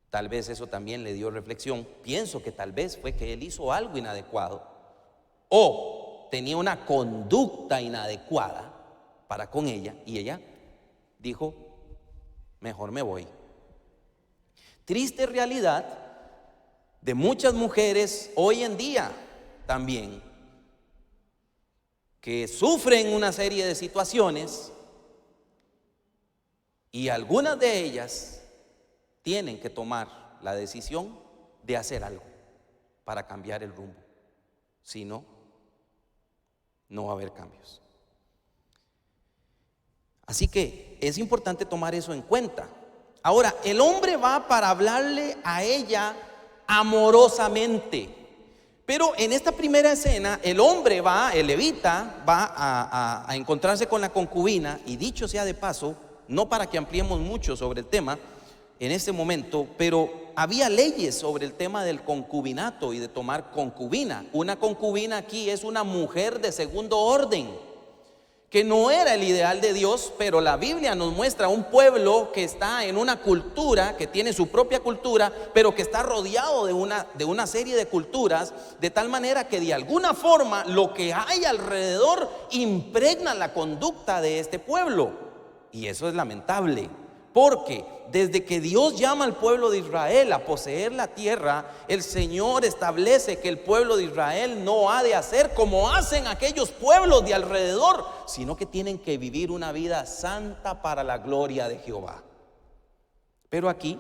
Tal vez eso también le dio reflexión. Pienso que tal vez fue que él hizo algo inadecuado o tenía una conducta inadecuada para con ella, y ella dijo: mejor me voy. Triste realidad de muchas mujeres hoy en día también, que sufren una serie de situaciones, y algunas de ellas tienen que tomar la decisión de hacer algo para cambiar el rumbo. Si no, no va a haber cambios. Así que es importante tomar eso en cuenta. Ahora, el hombre va para hablarle a ella amorosamente. Pero en esta primera escena, el hombre va, el levita, va a encontrarse con la concubina. Y dicho sea de paso, no para que ampliemos mucho sobre el tema en este momento, pero había leyes sobre el tema del concubinato y de tomar concubina. Una concubina aquí es una mujer de segundo orden, que no era el ideal de Dios, pero la Biblia nos muestra un pueblo que está en una cultura, que tiene su propia cultura, pero que está rodeado de una serie de culturas, de tal manera que de alguna forma lo que hay alrededor impregna la conducta de este pueblo. Y eso es lamentable, porque desde que Dios llama al pueblo de Israel a poseer la tierra, el Señor establece que el pueblo de Israel no ha de hacer como hacen aquellos pueblos de alrededor, sino que tienen que vivir una vida santa para la gloria de Jehová. Pero aquí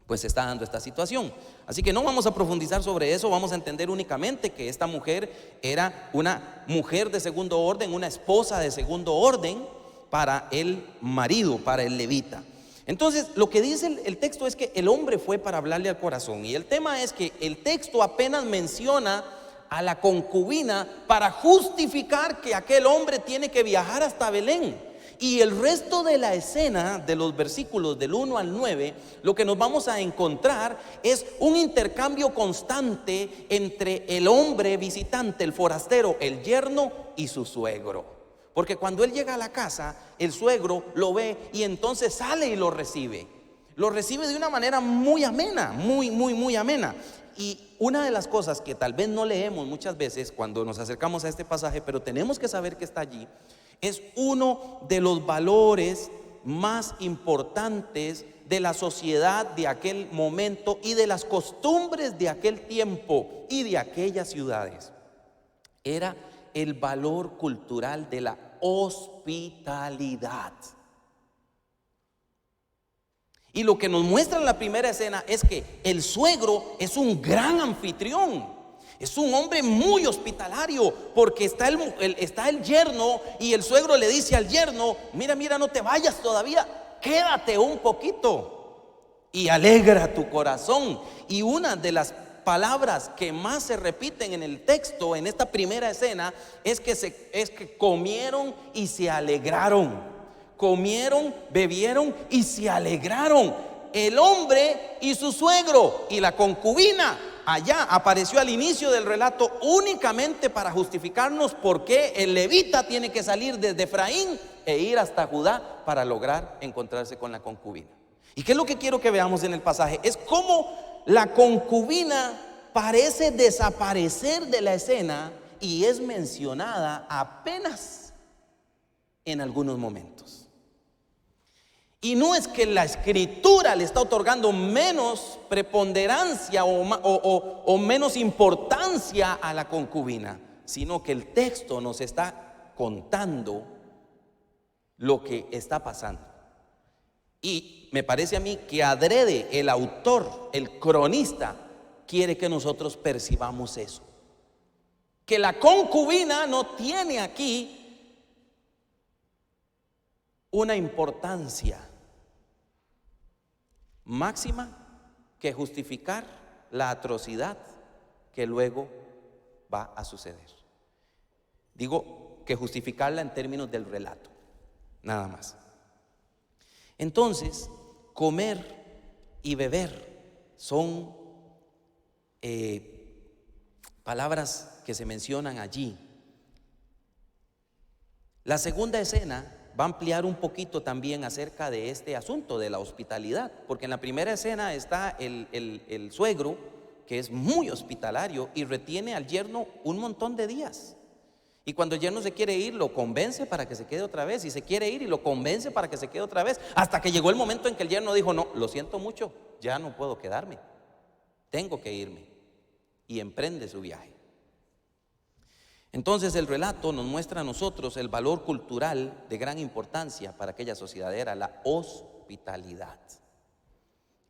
pues se está dando esta situación. Así que no vamos a profundizar sobre eso, vamos a entender únicamente que esta mujer era una mujer de segundo orden, una esposa de segundo orden para el marido, para el levita. Entonces, lo que dice el texto es que el hombre fue para hablarle al corazón. Y el tema es que el texto apenas menciona a la concubina para justificar que aquel hombre tiene que viajar hasta Belén. Y el resto de la escena, de los versículos del 1 al 9, lo que nos vamos a encontrar es un intercambio constante entre el hombre visitante, el forastero, el yerno y su suegro. Porque cuando él llega a la casa, el suegro lo ve y entonces sale y lo recibe. Lo recibe de una manera muy amena, muy amena. Y una de las cosas que tal vez no leemos muchas veces cuando nos acercamos a este pasaje, pero tenemos que saber que está allí, es uno de los valores más importantes de la sociedad de aquel momento y de las costumbres de aquel tiempo y de aquellas ciudades. Era el valor cultural de la hospitalidad. Y lo que nos muestra en la primera escena es que el suegro es un gran anfitrión, es un hombre muy hospitalario, porque está el yerno, y el suegro le dice al yerno: mira, no te vayas todavía, quédate un poquito y alegra tu corazón. Y una de las palabras que más se repiten en el texto, en esta primera escena, es que comieron y se alegraron. Comieron, bebieron y se alegraron. El hombre y su suegro, y la concubina allá apareció al inicio del relato únicamente para justificarnos por qué el levita tiene que salir desde Efraín e ir hasta Judá para lograr encontrarse con la concubina. ¿Y qué es lo que quiero que veamos en el pasaje? Es cómo la concubina parece desaparecer de la escena y es mencionada apenas en algunos momentos. Y no es que la escritura le está otorgando menos preponderancia o menos importancia a la concubina, sino que el texto nos está contando lo que está pasando. Y me parece a mí que adrede el autor, el cronista, quiere que nosotros percibamos eso, que la concubina no tiene aquí una importancia máxima que justificar la atrocidad que luego va a suceder. Digo que justificarla en términos del relato, nada más. Entonces, comer y beber son palabras que se mencionan allí. La segunda escena va a ampliar un poquito también acerca de este asunto de la hospitalidad, porque en la primera escena está el suegro, que es muy hospitalario y retiene al yerno un montón de días. Y cuando el yerno se quiere ir, lo convence para que se quede otra vez, y se quiere ir y lo convence para que se quede otra vez, hasta que llegó el momento en que el yerno dijo: no, lo siento mucho, ya no puedo quedarme, tengo que irme, y emprende su viaje. Entonces el relato nos muestra a nosotros el valor cultural de gran importancia para aquella sociedad, era la hospitalidad.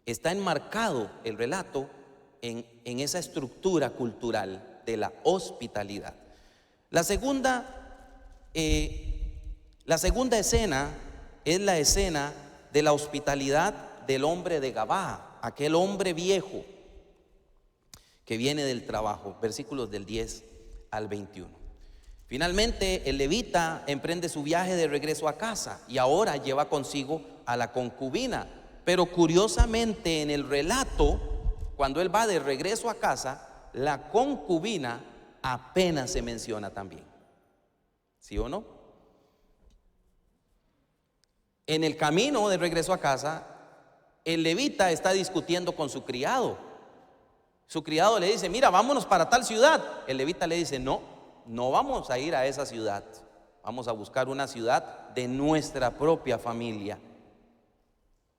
Está enmarcado el relato en esa estructura cultural de la hospitalidad. La segunda escena es la escena de la hospitalidad del hombre de Gabá, aquel hombre viejo que viene del trabajo, versículos del 10 al 21. Finalmente el levita emprende su viaje de regreso a casa y ahora lleva consigo a la concubina, pero curiosamente en el relato, cuando él va de regreso a casa, la concubina apenas se menciona también. ¿Sí o no? En el camino de regreso a casa, el levita está discutiendo con su criado. Su criado le dice: mira, vámonos para tal ciudad. El levita le dice: no, no vamos a ir a esa ciudad. Vamos a buscar una ciudad de nuestra propia familia,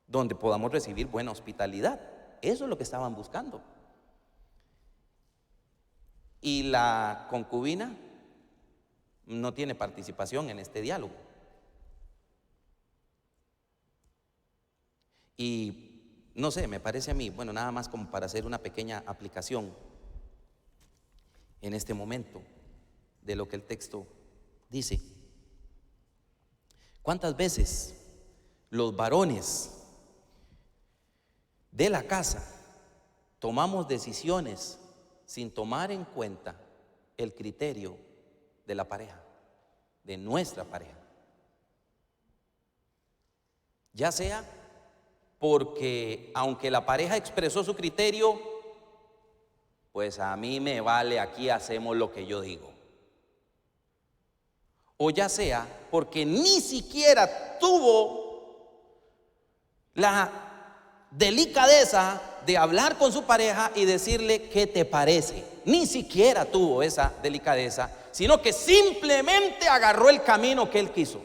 donde podamos recibir buena hospitalidad. Eso es lo que estaban buscando. Y la concubina no tiene participación en este diálogo. Y no sé, me parece a mí, bueno, nada más como para hacer una pequeña aplicación en este momento de lo que el texto dice. ¿Cuántas veces los varones de la casa tomamos decisiones sin tomar en cuenta el criterio de la pareja, de nuestra pareja? Ya sea porque aunque la pareja expresó su criterio, pues a mí me vale, aquí hacemos lo que yo digo. O ya sea porque ni siquiera tuvo la delicadeza de hablar con su pareja y decirle: ¿qué te parece? Ni siquiera tuvo esa delicadeza, sino que simplemente agarró el camino que él quiso.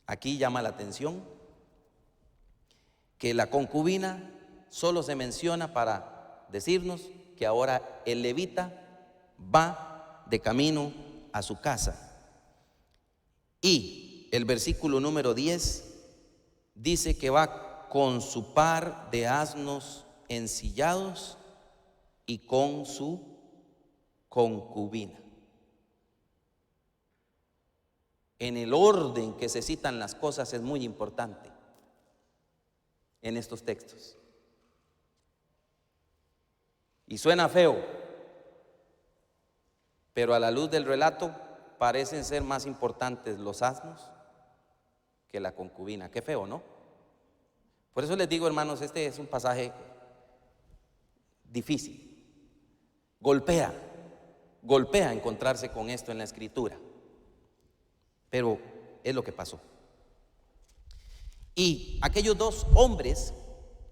Aquí llama la atención que la concubina solo se menciona para decirnos que ahora el levita va de camino a su casa. Y el versículo número 10 dice que va con su par de asnos ensillados y con su concubina. En el orden que se citan las cosas es muy importante en estos textos. Y suena feo, pero a la luz del relato parecen ser más importantes los asnos que la concubina. Qué feo, ¿no? Por eso les digo, hermanos, este es un pasaje difícil. Golpea encontrarse con esto en la Escritura, pero es lo que pasó. Y aquellos dos hombres,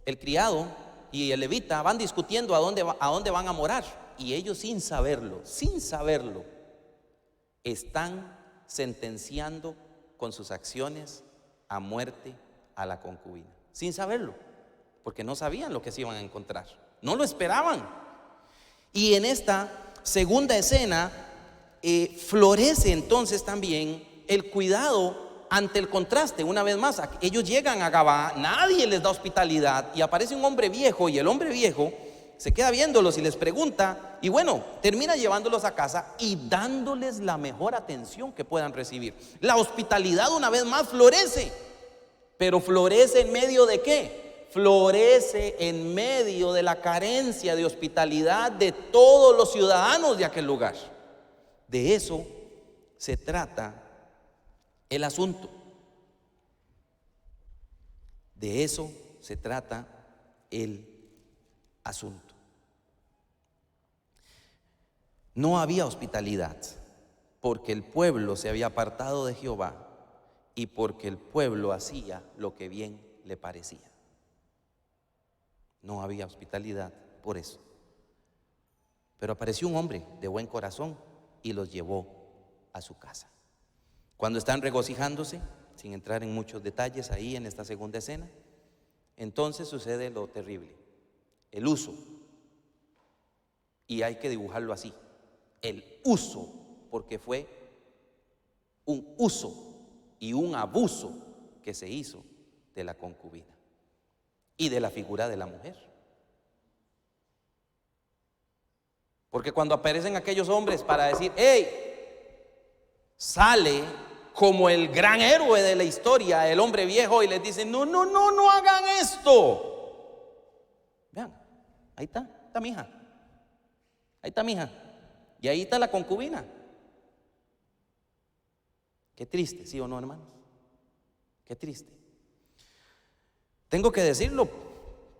el criado y el levita, van discutiendo a dónde van a morar. Y ellos sin saberlo, están sentenciando con sus acciones a muerte a la concubina. Sin saberlo, porque no sabían lo que se iban a encontrar. No lo esperaban. Y en esta segunda escena florece entonces también el cuidado ante el contraste. Una vez más, ellos llegan a Gabá, nadie les da hospitalidad, y aparece un hombre viejo, y el hombre viejo se queda viéndolos y les pregunta, y bueno, termina llevándolos a casa y dándoles la mejor atención que puedan recibir. La hospitalidad una vez más florece, pero florece en medio de ¿qué? Florece en medio de la carencia de hospitalidad de todos los ciudadanos de aquel lugar. De eso se trata el asunto. De eso se trata el asunto. No había hospitalidad porque el pueblo se había apartado de Jehová y porque el pueblo hacía lo que bien le parecía. No había hospitalidad por eso. Pero apareció un hombre de buen corazón y los llevó a su casa. Cuando están regocijándose, sin entrar en muchos detalles ahí en esta segunda escena, entonces sucede lo terrible, el uso. Y hay que dibujarlo así, el uso, porque fue un uso y un abuso que se hizo de la concubina y de la figura de la mujer. Porque cuando aparecen aquellos hombres para decir, hey, sale como el gran héroe de la historia, el hombre viejo, y les dice, no hagan esto. Vean, ahí está mi hija. Ahí está mi hija. Y ahí está la concubina. Qué triste, ¿sí o no, hermanos? Qué triste. Tengo que decirlo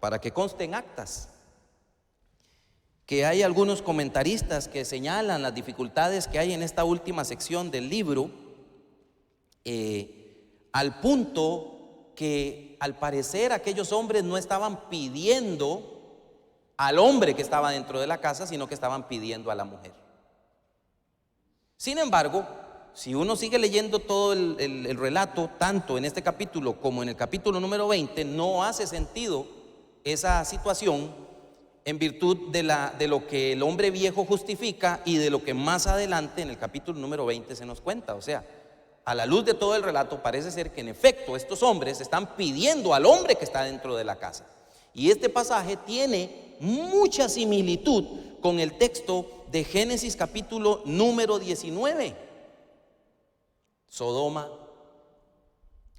para que conste en actas, que hay algunos comentaristas que señalan las dificultades que hay en esta última sección del libro, al punto que al parecer aquellos hombres no estaban pidiendo al hombre que estaba dentro de la casa, sino que estaban pidiendo a la mujer. Sin embargo, si uno sigue leyendo todo el relato, tanto en este capítulo como en el capítulo número 20, no hace sentido esa situación en virtud de lo que el hombre viejo justifica y de lo que más adelante en el capítulo número 20 se nos cuenta. O sea, a la luz de todo el relato parece ser que en efecto estos hombres están pidiendo al hombre que está dentro de la casa. Y este pasaje tiene mucha similitud con el texto de Génesis capítulo número 19. Sodoma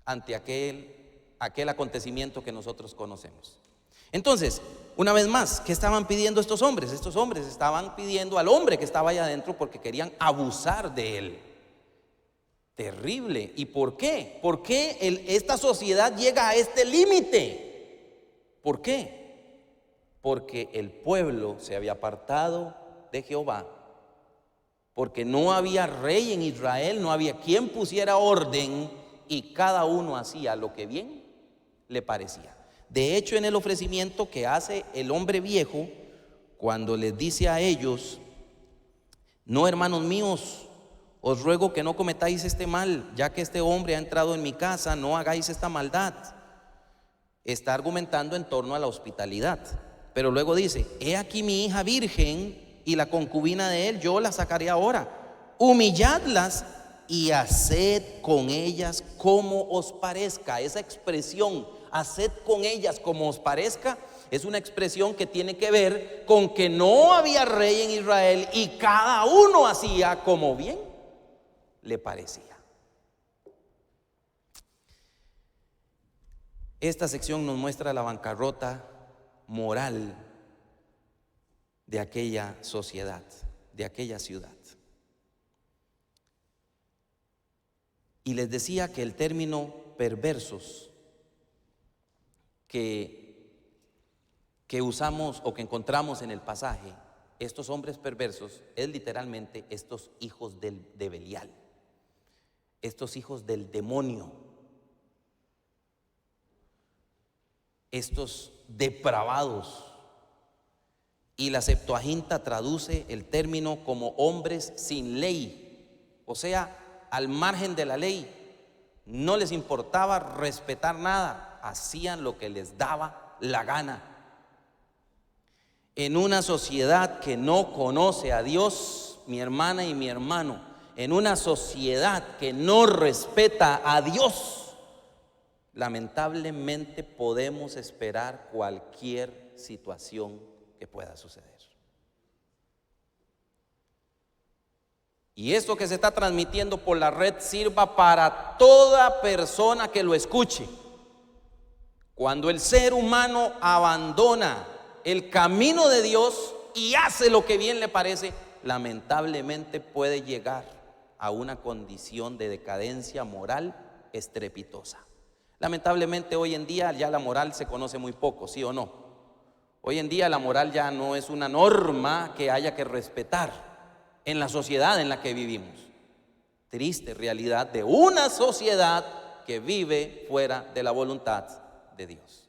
ante aquel acontecimiento que nosotros conocemos. Entonces, una vez más, ¿qué estaban pidiendo estos hombres? Estos hombres estaban pidiendo al hombre que estaba allá adentro porque querían abusar de él. Terrible. ¿Y por qué? ¿Por qué esta sociedad llega a este límite? ¿Por qué? Porque el pueblo se había apartado de Jehová, porque no había rey en Israel, no había quien pusiera orden y cada uno hacía lo que bien le parecía. De hecho, en el ofrecimiento que hace el hombre viejo, cuando les dice a ellos, no, hermanos míos, os ruego que no cometáis este mal, ya que este hombre ha entrado en mi casa, no hagáis esta maldad. Está argumentando en torno a la hospitalidad. Pero luego dice, he aquí mi hija virgen y la concubina de él, yo la sacaré ahora. Humilladlas y haced con ellas como os parezca. Esa expresión, haced con ellas como os parezca, es una expresión que tiene que ver con que no había rey en Israel y cada uno hacía como bien le parecía. Esta sección nos muestra la bancarrota moral de aquella sociedad, de aquella ciudad. Y les decía que el término perversos que usamos o que encontramos en el pasaje, estos hombres perversos, es literalmente estos hijos de Belial, estos hijos del demonio, estos depravados. Y la Septuaginta traduce el término como hombres sin ley, o sea, al margen de la ley, no les importaba respetar nada, hacían lo que les daba la gana. En una sociedad que no conoce a Dios, mi hermana y mi hermano, en una sociedad que no respeta a Dios, lamentablemente podemos esperar cualquier situación que pueda suceder. Y esto que se está transmitiendo por la red sirva para toda persona que lo escuche. Cuando el ser humano abandona el camino de Dios y hace lo que bien le parece, lamentablemente puede llegar a una condición de decadencia moral estrepitosa. Lamentablemente hoy en día ya la moral se conoce muy poco, ¿sí o no? Hoy en día la moral ya no es una norma que haya que respetar en la sociedad en la que vivimos. triste realidad de una sociedad que vive fuera de la voluntad de Dios.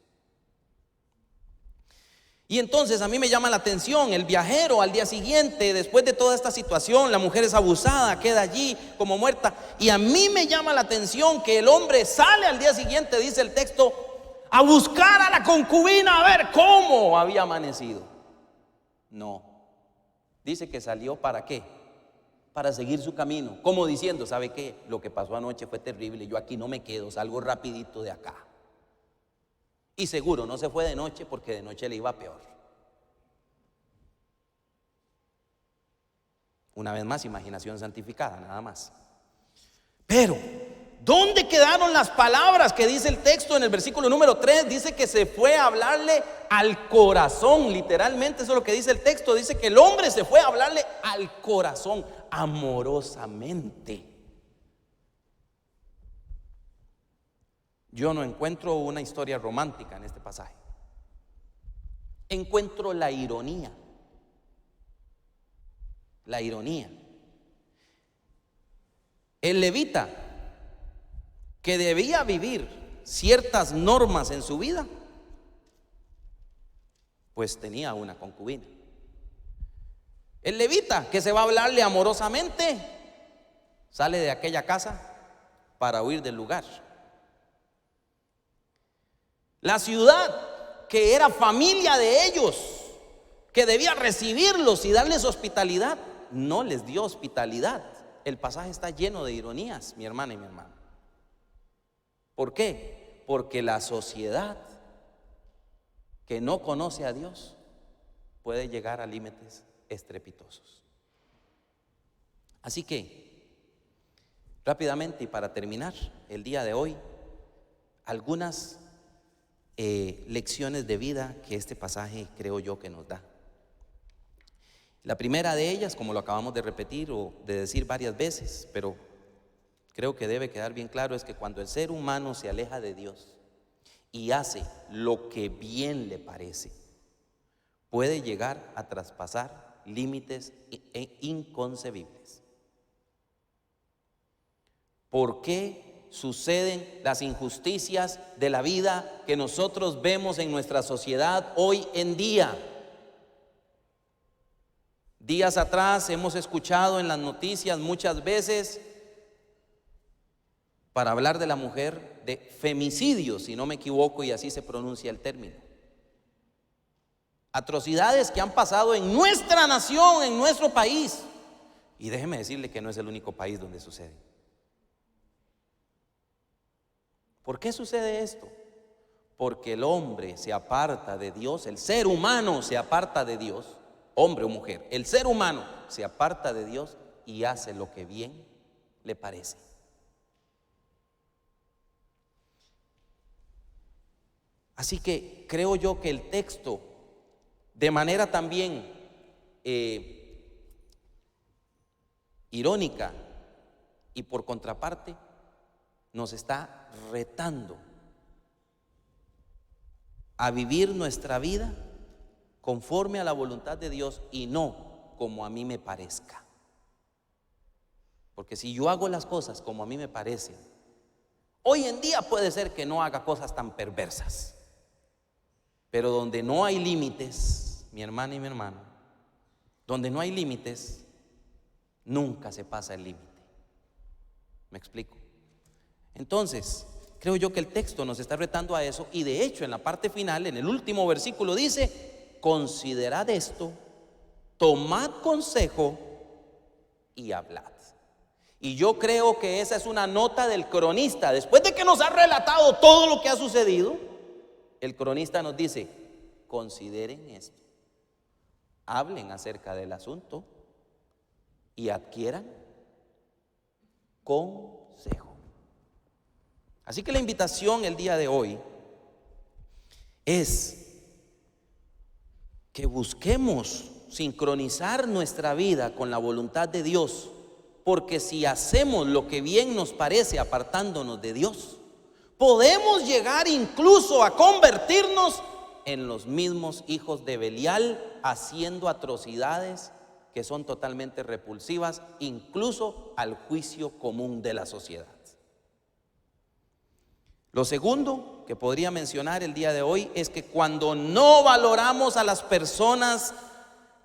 Y entonces a mí me llama la atención el viajero al día siguiente, después de toda esta situación, la mujer es abusada, queda allí como muerta. Y a mí me llama la atención que el hombre sale al día siguiente, dice el texto, a buscar a la concubina a ver cómo había amanecido. No, dice que salió ¿para qué? Para seguir su camino, como diciendo, ¿sabe qué? Lo que pasó anoche fue terrible, yo aquí no me quedo, salgo rapidito de acá. Y seguro no se fue de noche porque de noche le iba peor. Una vez más, imaginación santificada, nada más. Pero, ¿dónde quedaron las palabras que dice el texto en el versículo número 3? Dice que se fue a hablarle al corazón, literalmente eso es lo que dice el texto. Dice que el hombre se fue a hablarle al corazón, amorosamente. Yo no encuentro una historia romántica en este pasaje. Encuentro la ironía. La ironía. El levita, que debía vivir ciertas normas en su vida, pues tenía una concubina. El levita, que se va a hablarle amorosamente, sale de aquella casa para huir del lugar. La ciudad, que era familia de ellos, que debía recibirlos y darles hospitalidad, no les dio hospitalidad. El pasaje está lleno de ironías, mi hermana y mi hermano. ¿Por qué? Porque la sociedad que no conoce a Dios puede llegar a límites estrepitosos. Así que, rápidamente y para terminar el día de hoy, algunas lecciones de vida que este pasaje creo yo que nos da. La primera de ellas, como lo acabamos de repetir o de decir varias veces, pero creo que debe quedar bien claro, es que cuando el ser humano se aleja de Dios y hace lo que bien le parece, puede llegar a traspasar límites inconcebibles. ¿Por qué suceden las injusticias de la vida que nosotros vemos en nuestra sociedad hoy en día? Días atrás hemos escuchado en las noticias muchas veces, para hablar de la mujer, de femicidio, si no me equivoco, y así se pronuncia el término. Atrocidades que han pasado en nuestra nación, en nuestro país. Y déjeme decirle que no es el único país donde sucede. ¿Por qué sucede esto? Porque el hombre se aparta de Dios, el ser humano se aparta de Dios, hombre o mujer, el ser humano se aparta de Dios y hace lo que bien le parece. Así que creo yo que el texto, de manera también irónica y por contraparte, nos está retando a vivir nuestra vida conforme a la voluntad de Dios y no como a mí me parezca. Porque si yo hago las cosas como a mí me parecen, hoy en día puede ser que no haga cosas tan perversas, pero donde no hay límites, mi hermana y mi hermano, donde no hay límites, nunca se pasa el límite. ¿Me explico? Entonces, creo yo que el texto nos está retando a eso, y de hecho en la parte final, en el último versículo dice: considerad esto, tomad consejo y hablad. Y yo creo que esa es una nota del cronista. Después de que nos ha relatado todo lo que ha sucedido, el cronista nos dice: consideren esto, hablen acerca del asunto y adquieran consejo. Así que la invitación el día de hoy es que busquemos sincronizar nuestra vida con la voluntad de Dios, porque si hacemos lo que bien nos parece apartándonos de Dios, podemos llegar incluso a convertirnos en los mismos hijos de Belial, haciendo atrocidades que son totalmente repulsivas, incluso al juicio común de la sociedad. Lo segundo que podría mencionar el día de hoy es que cuando no valoramos a las personas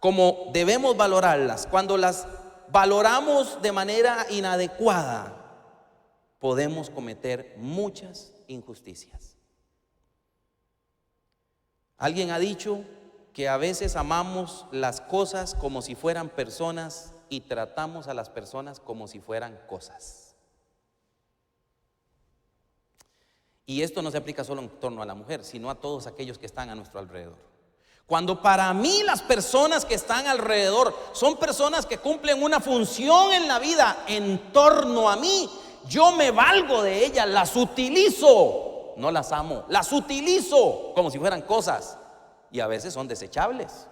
como debemos valorarlas, cuando las valoramos de manera inadecuada, podemos cometer muchas injusticias. Alguien ha dicho que a veces amamos las cosas como si fueran personas y tratamos a las personas como si fueran cosas. Y esto no se aplica solo en torno a la mujer, sino a todos aquellos que están a nuestro alrededor. Cuando para mí las personas que están alrededor son personas que cumplen una función en la vida en torno a mí, yo me valgo de ellas, las utilizo, no las amo, las utilizo como si fueran cosas. Y a veces son desechables.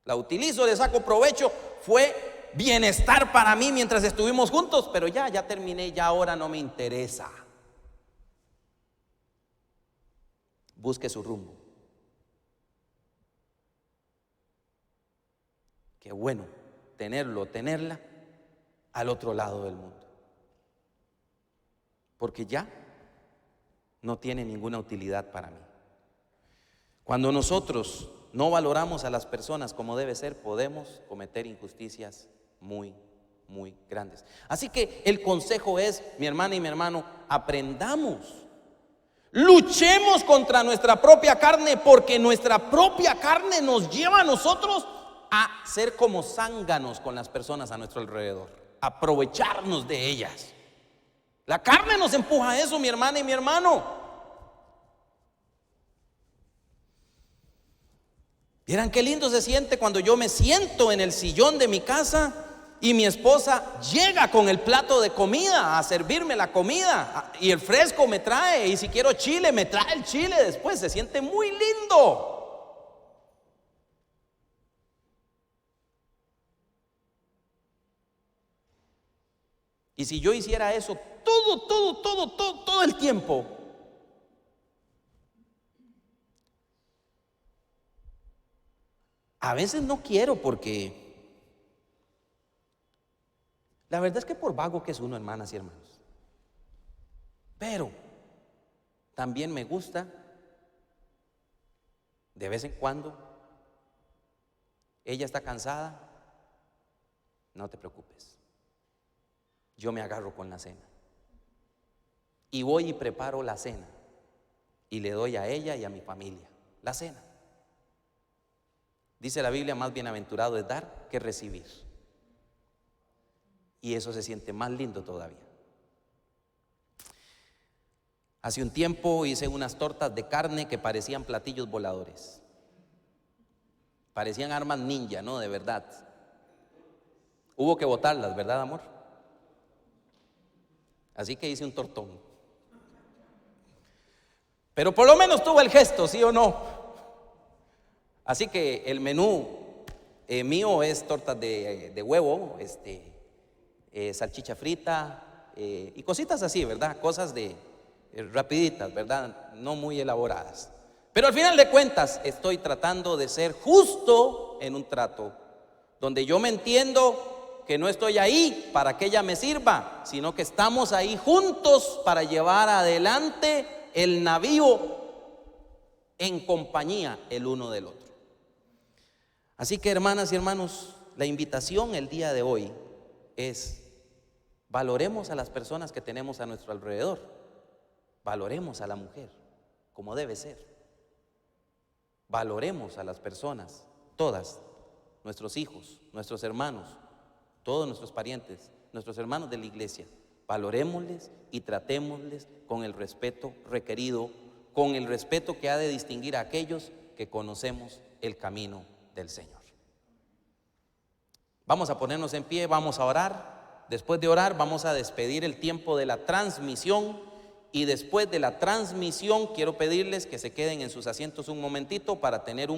La utilizo, le saco provecho, fue bienestar para mí mientras estuvimos juntos, pero ya terminé, ya ahora no me interesa. Busque su rumbo. Qué bueno tenerla al otro lado del mundo. Porque ya no tiene ninguna utilidad para mí. Cuando nosotros no valoramos a las personas como debe ser, podemos cometer injusticias muy, muy grandes. Así que el consejo es, mi hermana y mi hermano, aprendamos. Luchemos contra nuestra propia carne, porque nuestra propia carne nos lleva a nosotros a ser como zánganos con las personas a nuestro alrededor, aprovecharnos de ellas. La carne nos empuja a eso, mi hermana y mi hermano. Vieran qué lindo se siente cuando yo me siento en el sillón de mi casa y mi esposa llega con el plato de comida a servirme la comida, y el fresco me trae, y si quiero chile me trae el chile después. Se siente muy lindo. Y si yo hiciera eso todo el tiempo, a veces no quiero, porque la verdad es que por vago que es uno, hermanas y hermanos, pero también me gusta de vez en cuando. Ella está cansada, no te preocupes, yo me agarro con la cena y voy y preparo la cena y le doy a ella y a mi familia la cena. Dice la Biblia, más bienaventurado es dar que recibir. Y eso se siente más lindo todavía. Hace un tiempo hice unas tortas de carne que parecían platillos voladores. Parecían armas ninja, ¿no? De verdad. Hubo que botarlas, ¿verdad, amor? Así que hice un tortón. Pero por lo menos tuvo el gesto, ¿sí o no? Así que el menú mío es tortas de huevo, salchicha frita y cositas así, ¿verdad? Cosas rapiditas, ¿verdad? No muy elaboradas. Pero al final de cuentas estoy tratando de ser justo en un trato donde yo me entiendo que no estoy ahí para que ella me sirva, sino que estamos ahí juntos para llevar adelante el navío en compañía el uno del otro. Así que, hermanas y hermanos, la invitación el día de hoy es: valoremos a las personas que tenemos a nuestro alrededor, valoremos a la mujer como debe ser, valoremos a las personas, todas, nuestros hijos, nuestros hermanos, todos nuestros parientes, nuestros hermanos de la iglesia, valorémosles y tratémosles con el respeto requerido, con el respeto que ha de distinguir a aquellos que conocemos el camino del Señor. Vamos a ponernos en pie, vamos a orar. Después de orar vamos a despedir el tiempo de la transmisión, y después de la transmisión quiero pedirles que se queden en sus asientos un momentito para tener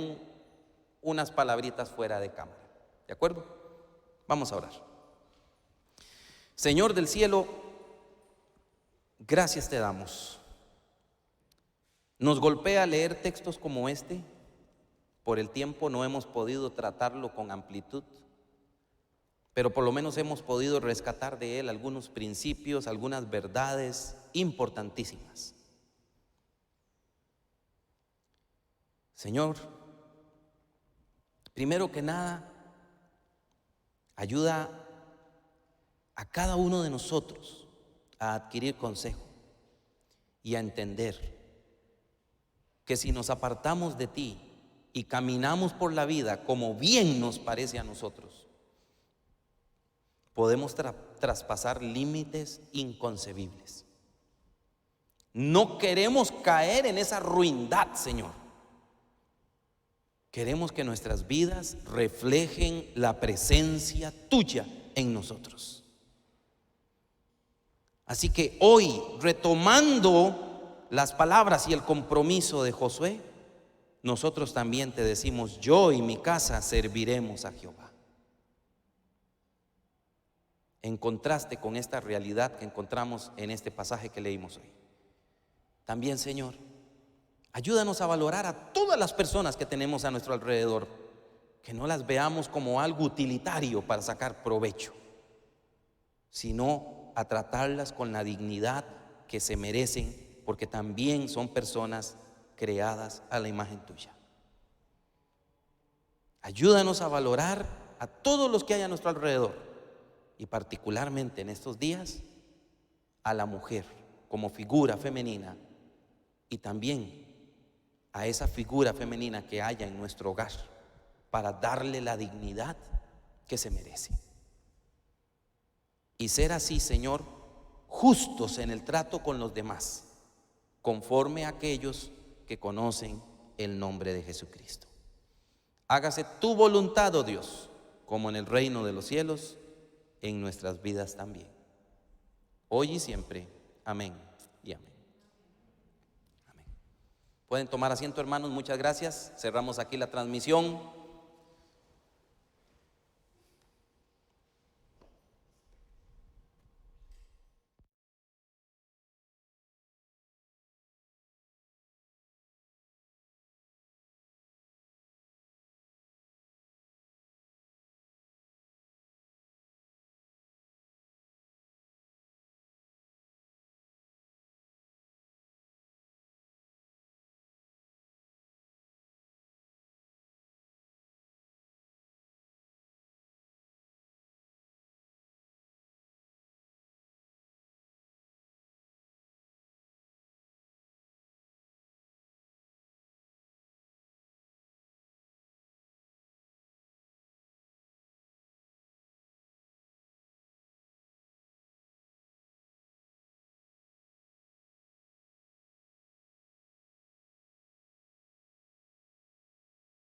unas palabritas fuera de cámara. ¿De acuerdo? Vamos a orar. Señor del cielo, gracias te damos. Nos golpea leer textos como este, Por el tiempo no hemos podido tratarlo con amplitud, pero por lo menos hemos podido rescatar de él algunos principios, algunas verdades importantísimas. Señor, primero que nada, ayuda a cada uno de nosotros a adquirir consejo y a entender que si nos apartamos de ti y caminamos por la vida como bien nos parece a nosotros, podemos traspasar límites inconcebibles. No queremos caer en esa ruindad, Señor. Queremos que nuestras vidas reflejen la presencia tuya en nosotros. Así que hoy, retomando las palabras y el compromiso de Josué, nosotros también te decimos: yo y mi casa serviremos a Jehová. En contraste con esta realidad que encontramos en este pasaje que leímos hoy. También, Señor, ayúdanos a valorar a todas las personas que tenemos a nuestro alrededor, que no las veamos como algo utilitario para sacar provecho, sino a tratarlas con la dignidad que se merecen, porque también son personas creadas a la imagen tuya. Ayúdanos a valorar a todos los que hay a nuestro alrededor, y particularmente en estos días a la mujer como figura femenina, y también a esa figura femenina que haya en nuestro hogar, para darle la dignidad que se merece. Y ser así, Señor, justos en el trato con los demás, conforme a aquellos que conocen el nombre de Jesucristo. Hágase tu voluntad, oh Dios, como en el reino de los cielos, en nuestras vidas también, hoy y siempre. Amén y amén. Pueden tomar asiento, hermanos, muchas gracias. Cerramos aquí la transmisión.